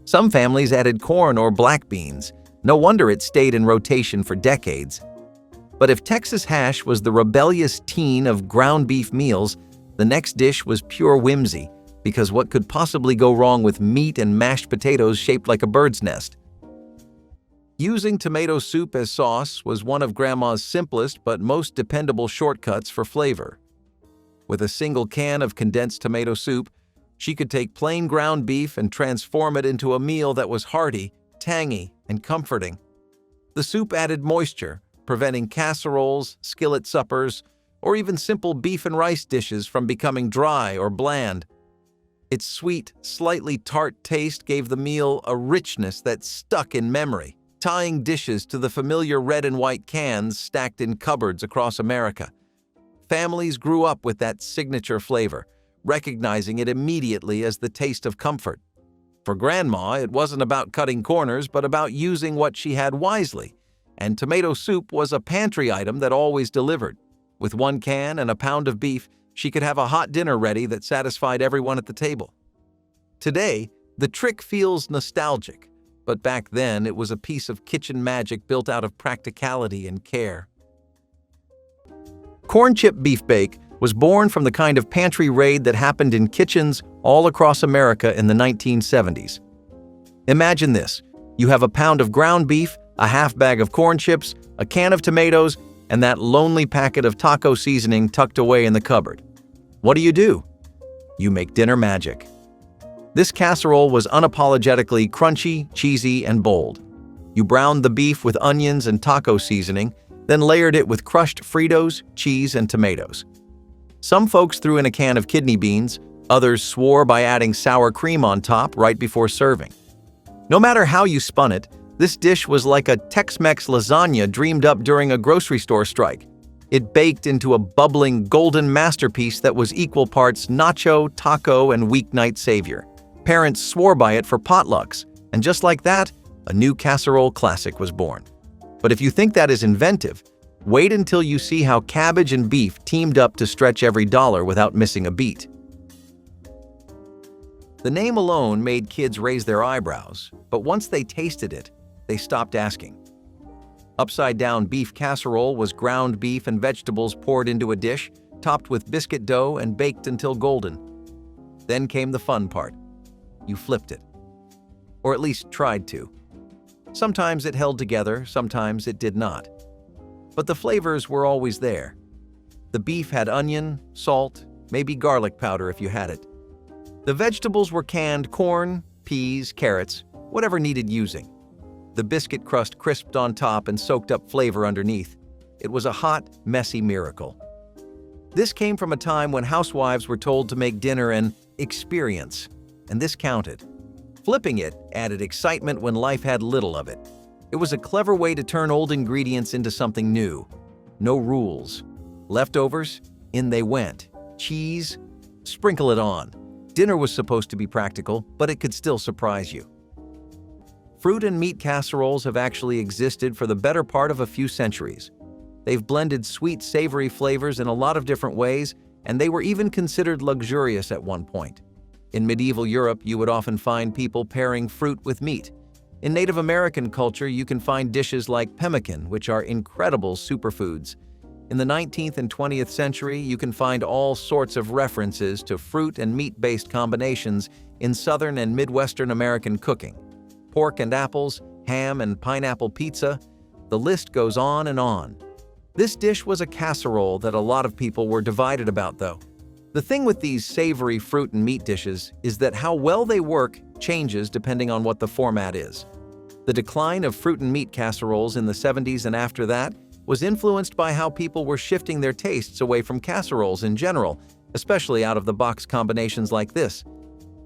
[SPEAKER 1] Some families added corn or black beans. No wonder it stayed in rotation for decades. But if Texas hash was the rebellious teen of ground beef meals, the next dish was pure whimsy, because what could possibly go wrong with meat and mashed potatoes shaped like a bird's nest? Using tomato soup as sauce was one of Grandma's simplest but most dependable shortcuts for flavor. With a single can of condensed tomato soup, she could take plain ground beef and transform it into a meal that was hearty, tangy, and comforting. The soup added moisture, preventing casseroles, skillet suppers, or even simple beef and rice dishes from becoming dry or bland. Its sweet, slightly tart taste gave the meal a richness that stuck in memory, tying dishes to the familiar red and white cans stacked in cupboards across America. Families grew up with that signature flavor, recognizing it immediately as the taste of comfort. For Grandma, it wasn't about cutting corners, but about using what she had wisely, and tomato soup was a pantry item that always delivered. With one can and a pound of beef, she could have a hot dinner ready that satisfied everyone at the table. Today, The trick feels nostalgic, but back then it was a piece of kitchen magic built out of practicality and care. Corn chip beef bake was born from the kind of pantry raid that happened in kitchens all across America in the 1970s. Imagine this. You have a pound of ground beef, a half bag of corn chips, a can of tomatoes, and that lonely packet of taco seasoning tucked away in the cupboard. What do? You make dinner magic. This casserole was unapologetically crunchy, cheesy, and bold. You browned the beef with onions and taco seasoning, then layered it with crushed Fritos, cheese, and tomatoes. Some folks threw in a can of kidney beans, others swore by adding sour cream on top right before serving. No matter how you spun it, this dish was like a Tex-Mex lasagna dreamed up during a grocery store strike. It baked into a bubbling golden masterpiece that was equal parts nacho, taco, and weeknight savior. Parents swore by it for potlucks, and just like that, a new casserole classic was born. But if you think that is inventive, wait until you see how cabbage and beef teamed up to stretch every dollar without missing a beat. The name alone made kids raise their eyebrows, but once they tasted it, they stopped asking. Upside-down beef casserole was ground beef and vegetables poured into a dish, topped with biscuit dough and baked until golden. Then came the fun part. You flipped it. Or at least tried to. Sometimes it held together, sometimes it did not. But the flavors were always there. The beef had onion, salt, maybe garlic powder if you had it. The vegetables were canned corn, peas, carrots, whatever needed using. The biscuit crust crisped on top and soaked up flavor underneath. It was a hot, messy miracle. This came from a time when housewives were told to make dinner an experience, and this counted. Flipping it added excitement when life had little of it. It was a clever way to turn old ingredients into something new. No rules. Leftovers? In they went. Cheese? Sprinkle it on. Dinner was supposed to be practical, but it could still surprise you. Fruit and meat casseroles have actually existed for the better part of a few centuries. They've blended sweet, savory flavors in a lot of different ways, and they were even considered luxurious at one point. In medieval Europe, you would often find people pairing fruit with meat. In Native American culture, you can find dishes like pemmican, which are incredible superfoods. In the 19th and 20th century, you can find all sorts of references to fruit and meat-based combinations in Southern and Midwestern American cooking. Pork and apples, ham and pineapple pizza, the list goes on and on. This dish was a casserole that a lot of people were divided about, though. The thing with these savory fruit and meat dishes is that how well they work changes depending on what the format is. The decline of fruit and meat casseroles in the 70s and after that was influenced by how people were shifting their tastes away from casseroles in general, especially out-of-the-box combinations like this.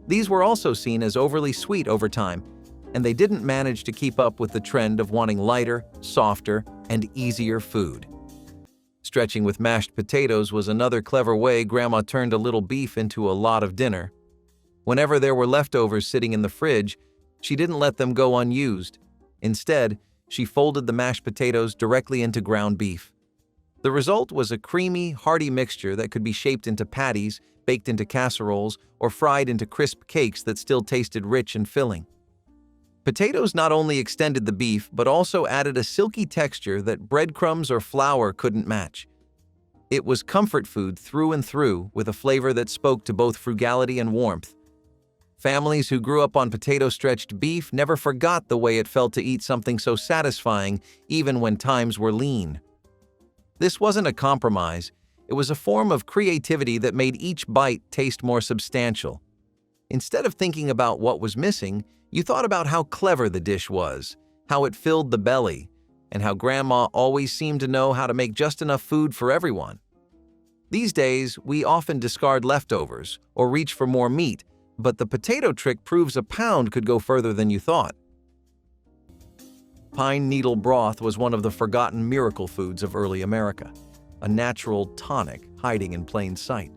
[SPEAKER 1] These were also seen as overly sweet over time, and they didn't manage to keep up with the trend of wanting lighter, softer, and easier food. Stretching with mashed potatoes was another clever way Grandma turned a little beef into a lot of dinner. Whenever there were leftovers sitting in the fridge, she didn't let them go unused. Instead, she folded the mashed potatoes directly into ground beef. The result was a creamy, hearty mixture that could be shaped into patties, baked into casseroles, or fried into crisp cakes that still tasted rich and filling. Potatoes not only extended the beef, but also added a silky texture that breadcrumbs or flour couldn't match. It was comfort food through and through, with a flavor that spoke to both frugality and warmth. Families who grew up on potato-stretched beef never forgot the way it felt to eat something so satisfying, even when times were lean. This wasn't a compromise. It was a form of creativity that made each bite taste more substantial. Instead of thinking about what was missing, you thought about how clever the dish was, how it filled the belly, and how Grandma always seemed to know how to make just enough food for everyone. These days, we often discard leftovers or reach for more meat, but the potato trick proves a pound could go further than you thought. Pine needle broth was one of the forgotten miracle foods of early America, a natural tonic hiding in plain sight.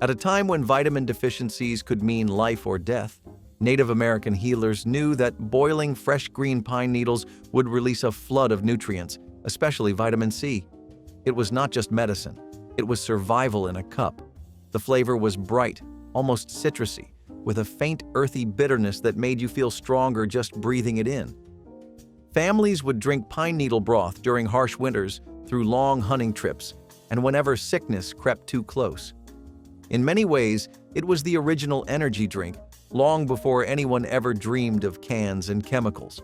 [SPEAKER 1] At a time when vitamin deficiencies could mean life or death, Native American healers knew that boiling fresh green pine needles would release a flood of nutrients, especially vitamin C. It was not just medicine, it was survival in a cup. The flavor was bright, almost citrusy, with a faint earthy bitterness that made you feel stronger just breathing it in. Families would drink pine needle broth during harsh winters through long hunting trips and whenever sickness crept too close. In many ways, it was the original energy drink, long before anyone ever dreamed of cans and chemicals.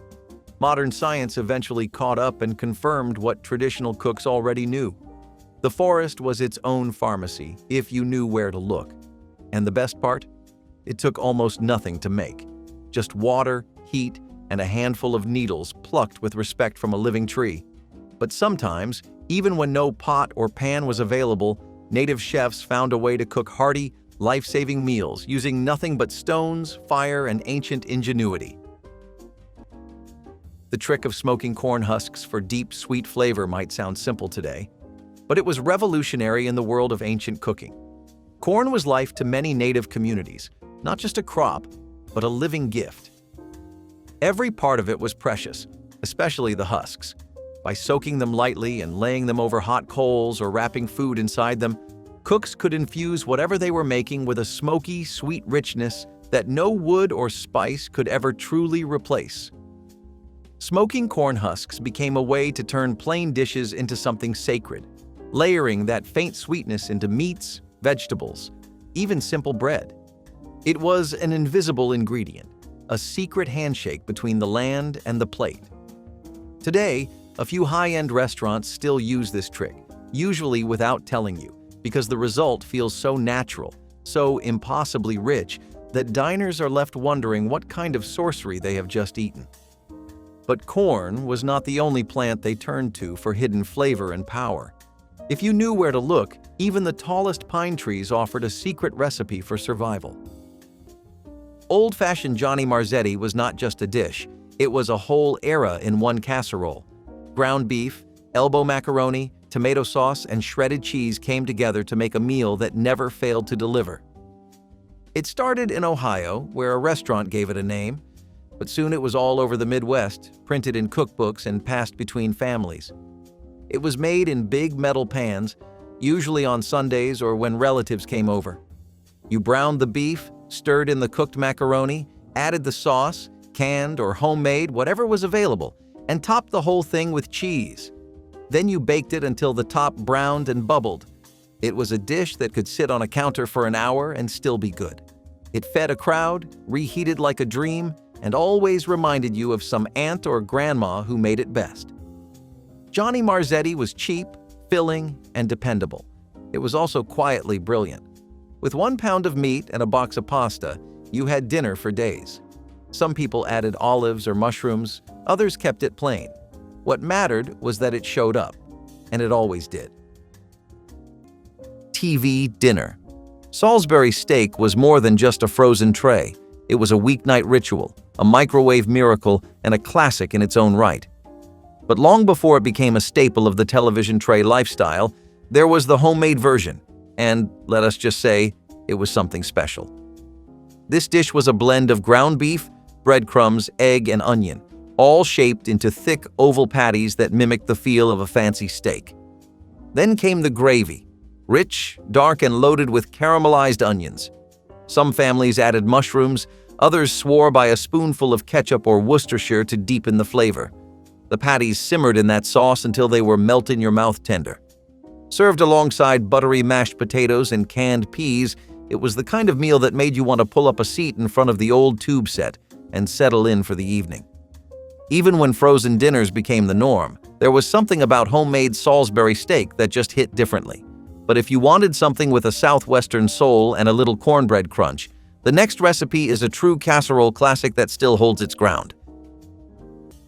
[SPEAKER 1] Modern science eventually caught up and confirmed what traditional cooks already knew. The forest was its own pharmacy, if you knew where to look. And the best part? It took almost nothing to make. Just water, heat, and a handful of needles plucked with respect from a living tree. But sometimes, even when no pot or pan was available, native chefs found a way to cook hearty, life-saving meals using nothing but stones, fire, and ancient ingenuity. The trick of smoking corn husks for deep, sweet flavor might sound simple today, but it was revolutionary in the world of ancient cooking. Corn was life to many native communities, not just a crop, but a living gift. Every part of it was precious, especially the husks. By soaking them lightly and laying them over hot coals or wrapping food inside them, cooks could infuse whatever they were making with a smoky, sweet richness that no wood or spice could ever truly replace. Smoking corn husks became a way to turn plain dishes into something sacred, layering that faint sweetness into meats, vegetables, even simple bread. It was an invisible ingredient, a secret handshake between the land and the plate. Today, a few high-end restaurants still use this trick, usually without telling you, because the result feels so natural, so impossibly rich, that diners are left wondering what kind of sorcery they have just eaten. But corn was not the only plant they turned to for hidden flavor and power. If you knew where to look, even the tallest pine trees offered a secret recipe for survival. Old-fashioned Johnny Marzetti was not just a dish, it was a whole era in one casserole. Ground beef, elbow macaroni, tomato sauce, and shredded cheese came together to make a meal that never failed to deliver. It started in Ohio, where a restaurant gave it a name, but soon it was all over the Midwest, printed in cookbooks and passed between families. It was made in big metal pans, usually on Sundays or when relatives came over. You browned the beef, stirred in the cooked macaroni, added the sauce, canned or homemade, whatever was available, and topped the whole thing with cheese. Then you baked it until the top browned and bubbled. It was a dish that could sit on a counter for an hour and still be good. It fed a crowd, reheated like a dream, and always reminded you of some aunt or grandma who made it best. Johnny Marzetti was cheap, filling, and dependable. It was also quietly brilliant. With 1 pound of meat and a box of pasta, you had dinner for days. Some people added olives or mushrooms, others kept it plain. What mattered was that it showed up, and it always did. TV dinner. Salisbury steak was more than just a frozen tray. It was a weeknight ritual, a microwave miracle, and a classic in its own right. But long before it became a staple of the television tray lifestyle, there was the homemade version, and let us just say, it was something special. This dish was a blend of ground beef, breadcrumbs, egg, and onion, all shaped into thick oval patties that mimicked the feel of a fancy steak. Then came the gravy, rich, dark, and loaded with caramelized onions. Some families added mushrooms, others swore by a spoonful of ketchup or Worcestershire to deepen the flavor. The patties simmered in that sauce until they were melt-in-your-mouth tender. Served alongside buttery mashed potatoes and canned peas, it was the kind of meal that made you want to pull up a seat in front of the old tube set and settle in for the evening. Even when frozen dinners became the norm, there was something about homemade Salisbury steak that just hit differently. But if you wanted something with a southwestern soul and a little cornbread crunch, the next recipe is a true casserole classic that still holds its ground.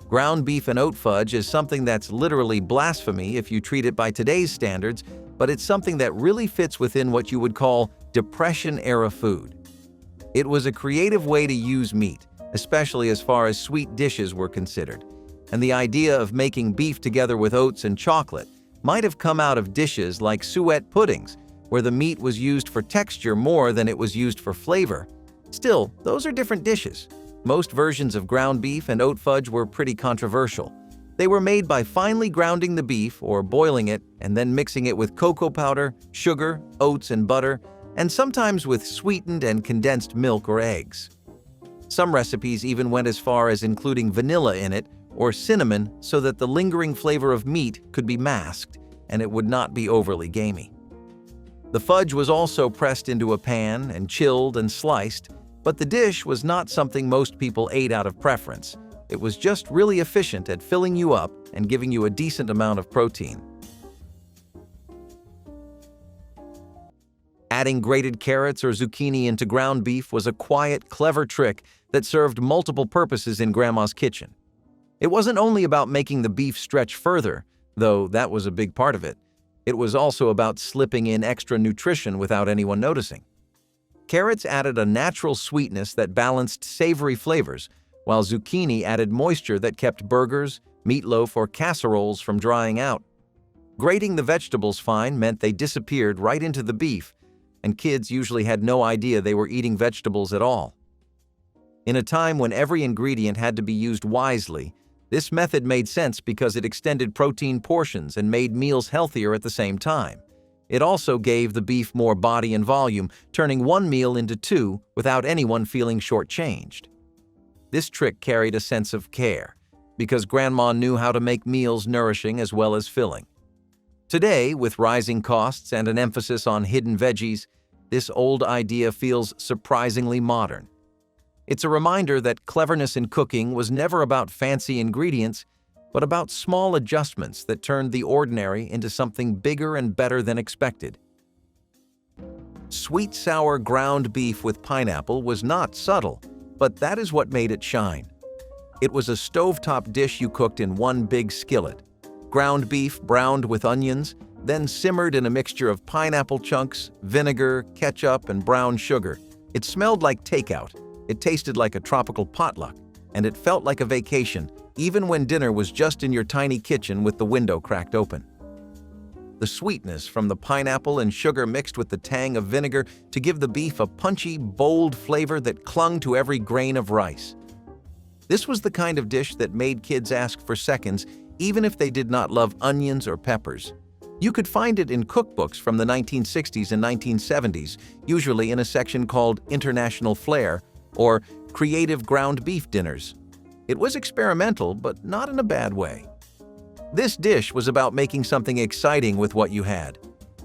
[SPEAKER 1] Ground beef and oat fudge is something that's literally blasphemy if you treat it by today's standards, but it's something that really fits within what you would call Depression-era food. It was a creative way to use meat, especially as far as sweet dishes were considered, and the idea of making beef together with oats and chocolate might have come out of dishes like suet puddings, where the meat was used for texture more than it was used for flavor. Still, those are different dishes. Most versions of ground beef and oat fudge were pretty controversial. They were made by finely grounding the beef or boiling it and then mixing it with cocoa powder, sugar, oats, and butter, and sometimes with sweetened and condensed milk or eggs. Some recipes even went as far as including vanilla in it or cinnamon so that the lingering flavor of meat could be masked and it would not be overly gamey. The fudge was also pressed into a pan and chilled and sliced, but the dish was not something most people ate out of preference. It was just really efficient at filling you up and giving you a decent amount of protein. Adding grated carrots or zucchini into ground beef was a quiet, clever trick that served multiple purposes in Grandma's kitchen. It wasn't only about making the beef stretch further, though that was a big part of it. It was also about slipping in extra nutrition without anyone noticing. Carrots added a natural sweetness that balanced savory flavors, while zucchini added moisture that kept burgers, meatloaf, or casseroles from drying out. Grating the vegetables fine meant they disappeared right into the beef, and kids usually had no idea they were eating vegetables at all. In a time when every ingredient had to be used wisely, this method made sense because it extended protein portions and made meals healthier at the same time. It also gave the beef more body and volume, turning one meal into two without anyone feeling shortchanged. This trick carried a sense of care, because Grandma knew how to make meals nourishing as well as filling. Today, with rising costs and an emphasis on hidden veggies, this old idea feels surprisingly modern. It's a reminder that cleverness in cooking was never about fancy ingredients, but about small adjustments that turned the ordinary into something bigger and better than expected. Sweet sour ground beef with pineapple was not subtle, but that is what made it shine. It was a stovetop dish you cooked in one big skillet. Ground beef browned with onions, then simmered in a mixture of pineapple chunks, vinegar, ketchup, and brown sugar. It smelled like takeout, it tasted like a tropical potluck, and it felt like a vacation, even when dinner was just in your tiny kitchen with the window cracked open. The sweetness from the pineapple and sugar mixed with the tang of vinegar to give the beef a punchy, bold flavor that clung to every grain of rice. This was the kind of dish that made kids ask for seconds, even if they did not love onions or peppers. You could find it in cookbooks from the 1960s and 1970s, usually in a section called International Flair or Creative Ground Beef Dinners. It was experimental, but not in a bad way. This dish was about making something exciting with what you had.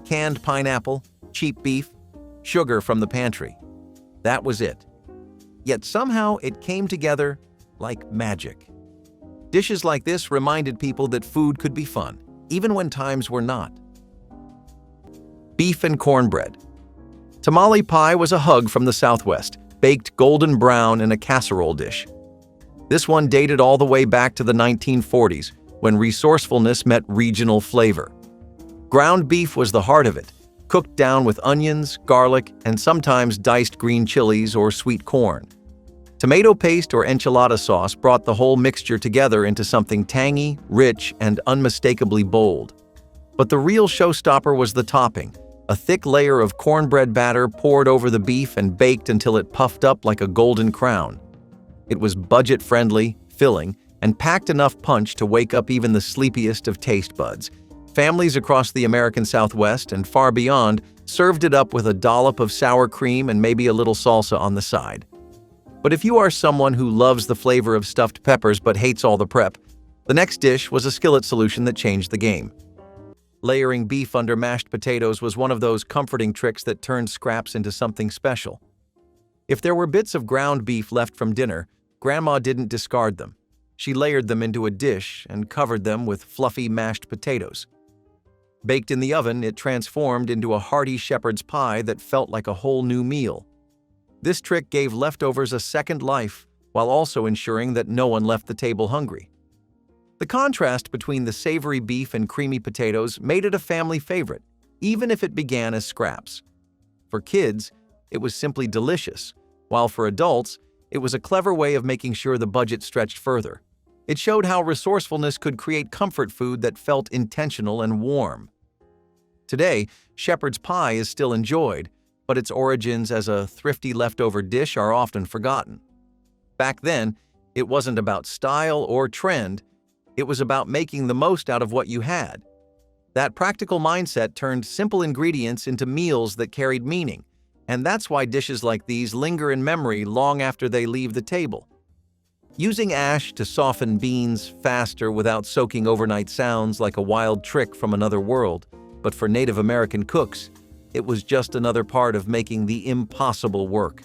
[SPEAKER 1] Canned pineapple, cheap beef, sugar from the pantry. That was it. Yet somehow it came together like magic. Dishes like this reminded people that food could be fun, even when times were not. Beef and cornbread. Tamale pie was a hug from the Southwest, baked golden brown in a casserole dish. This one dated all the way back to the 1940s, when resourcefulness met regional flavor. Ground beef was the heart of it, cooked down with onions, garlic, and sometimes diced green chilies or sweet corn. Tomato paste or enchilada sauce brought the whole mixture together into something tangy, rich, and unmistakably bold. But the real showstopper was the topping, a thick layer of cornbread batter poured over the beef and baked until it puffed up like a golden crown. It was budget-friendly, filling, and packed enough punch to wake up even the sleepiest of taste buds. Families across the American Southwest and far beyond served it up with a dollop of sour cream and maybe a little salsa on the side. But if you are someone who loves the flavor of stuffed peppers but hates all the prep, the next dish was a skillet solution that changed the game. Layering beef under mashed potatoes was one of those comforting tricks that turned scraps into something special. If there were bits of ground beef left from dinner, Grandma didn't discard them. She layered them into a dish and covered them with fluffy mashed potatoes. Baked in the oven, it transformed into a hearty shepherd's pie that felt like a whole new meal. This trick gave leftovers a second life while also ensuring that no one left the table hungry. The contrast between the savory beef and creamy potatoes made it a family favorite, even if it began as scraps. For kids, it was simply delicious, while for adults, it was a clever way of making sure the budget stretched further. It showed how resourcefulness could create comfort food that felt intentional and warm. Today, shepherd's pie is still enjoyed, but its origins as a thrifty leftover dish are often forgotten. Back then, it wasn't about style or trend, it was about making the most out of what you had. That practical mindset turned simple ingredients into meals that carried meaning, And that's why dishes like these linger in memory long after they leave the table. Using ash to soften beans faster without soaking overnight sounds like a wild trick from another world, but for Native American cooks, it was just another part of making the impossible work.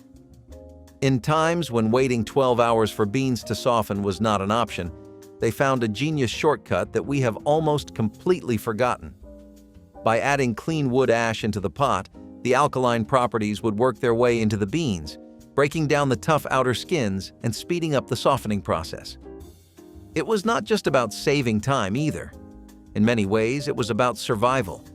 [SPEAKER 1] In times when waiting 12 hours for beans to soften was not an option, they found a genius shortcut that we have almost completely forgotten. By adding clean wood ash into the pot, the alkaline properties would work their way into the beans, breaking down the tough outer skins and speeding up the softening process. It was not just about saving time either. In many ways, it was about survival.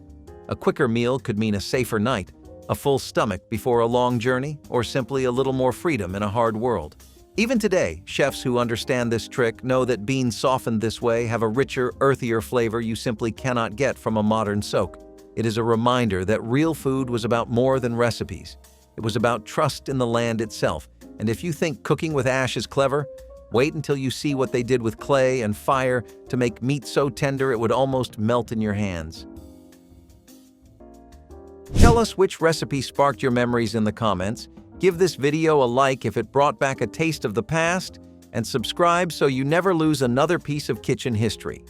[SPEAKER 1] A quicker meal could mean a safer night, a full stomach before a long journey, or simply a little more freedom in a hard world. Even today, chefs who understand this trick know that beans softened this way have a richer, earthier flavor you simply cannot get from a modern soak. It is a reminder that real food was about more than recipes. It was about trust in the land itself. And if you think cooking with ash is clever, wait until you see what they did with clay and fire to make meat so tender it would almost melt in your hands. Tell us which recipe sparked your memories in the comments. Give this video a like if it brought back a taste of the past, and subscribe so you never lose another piece of kitchen history.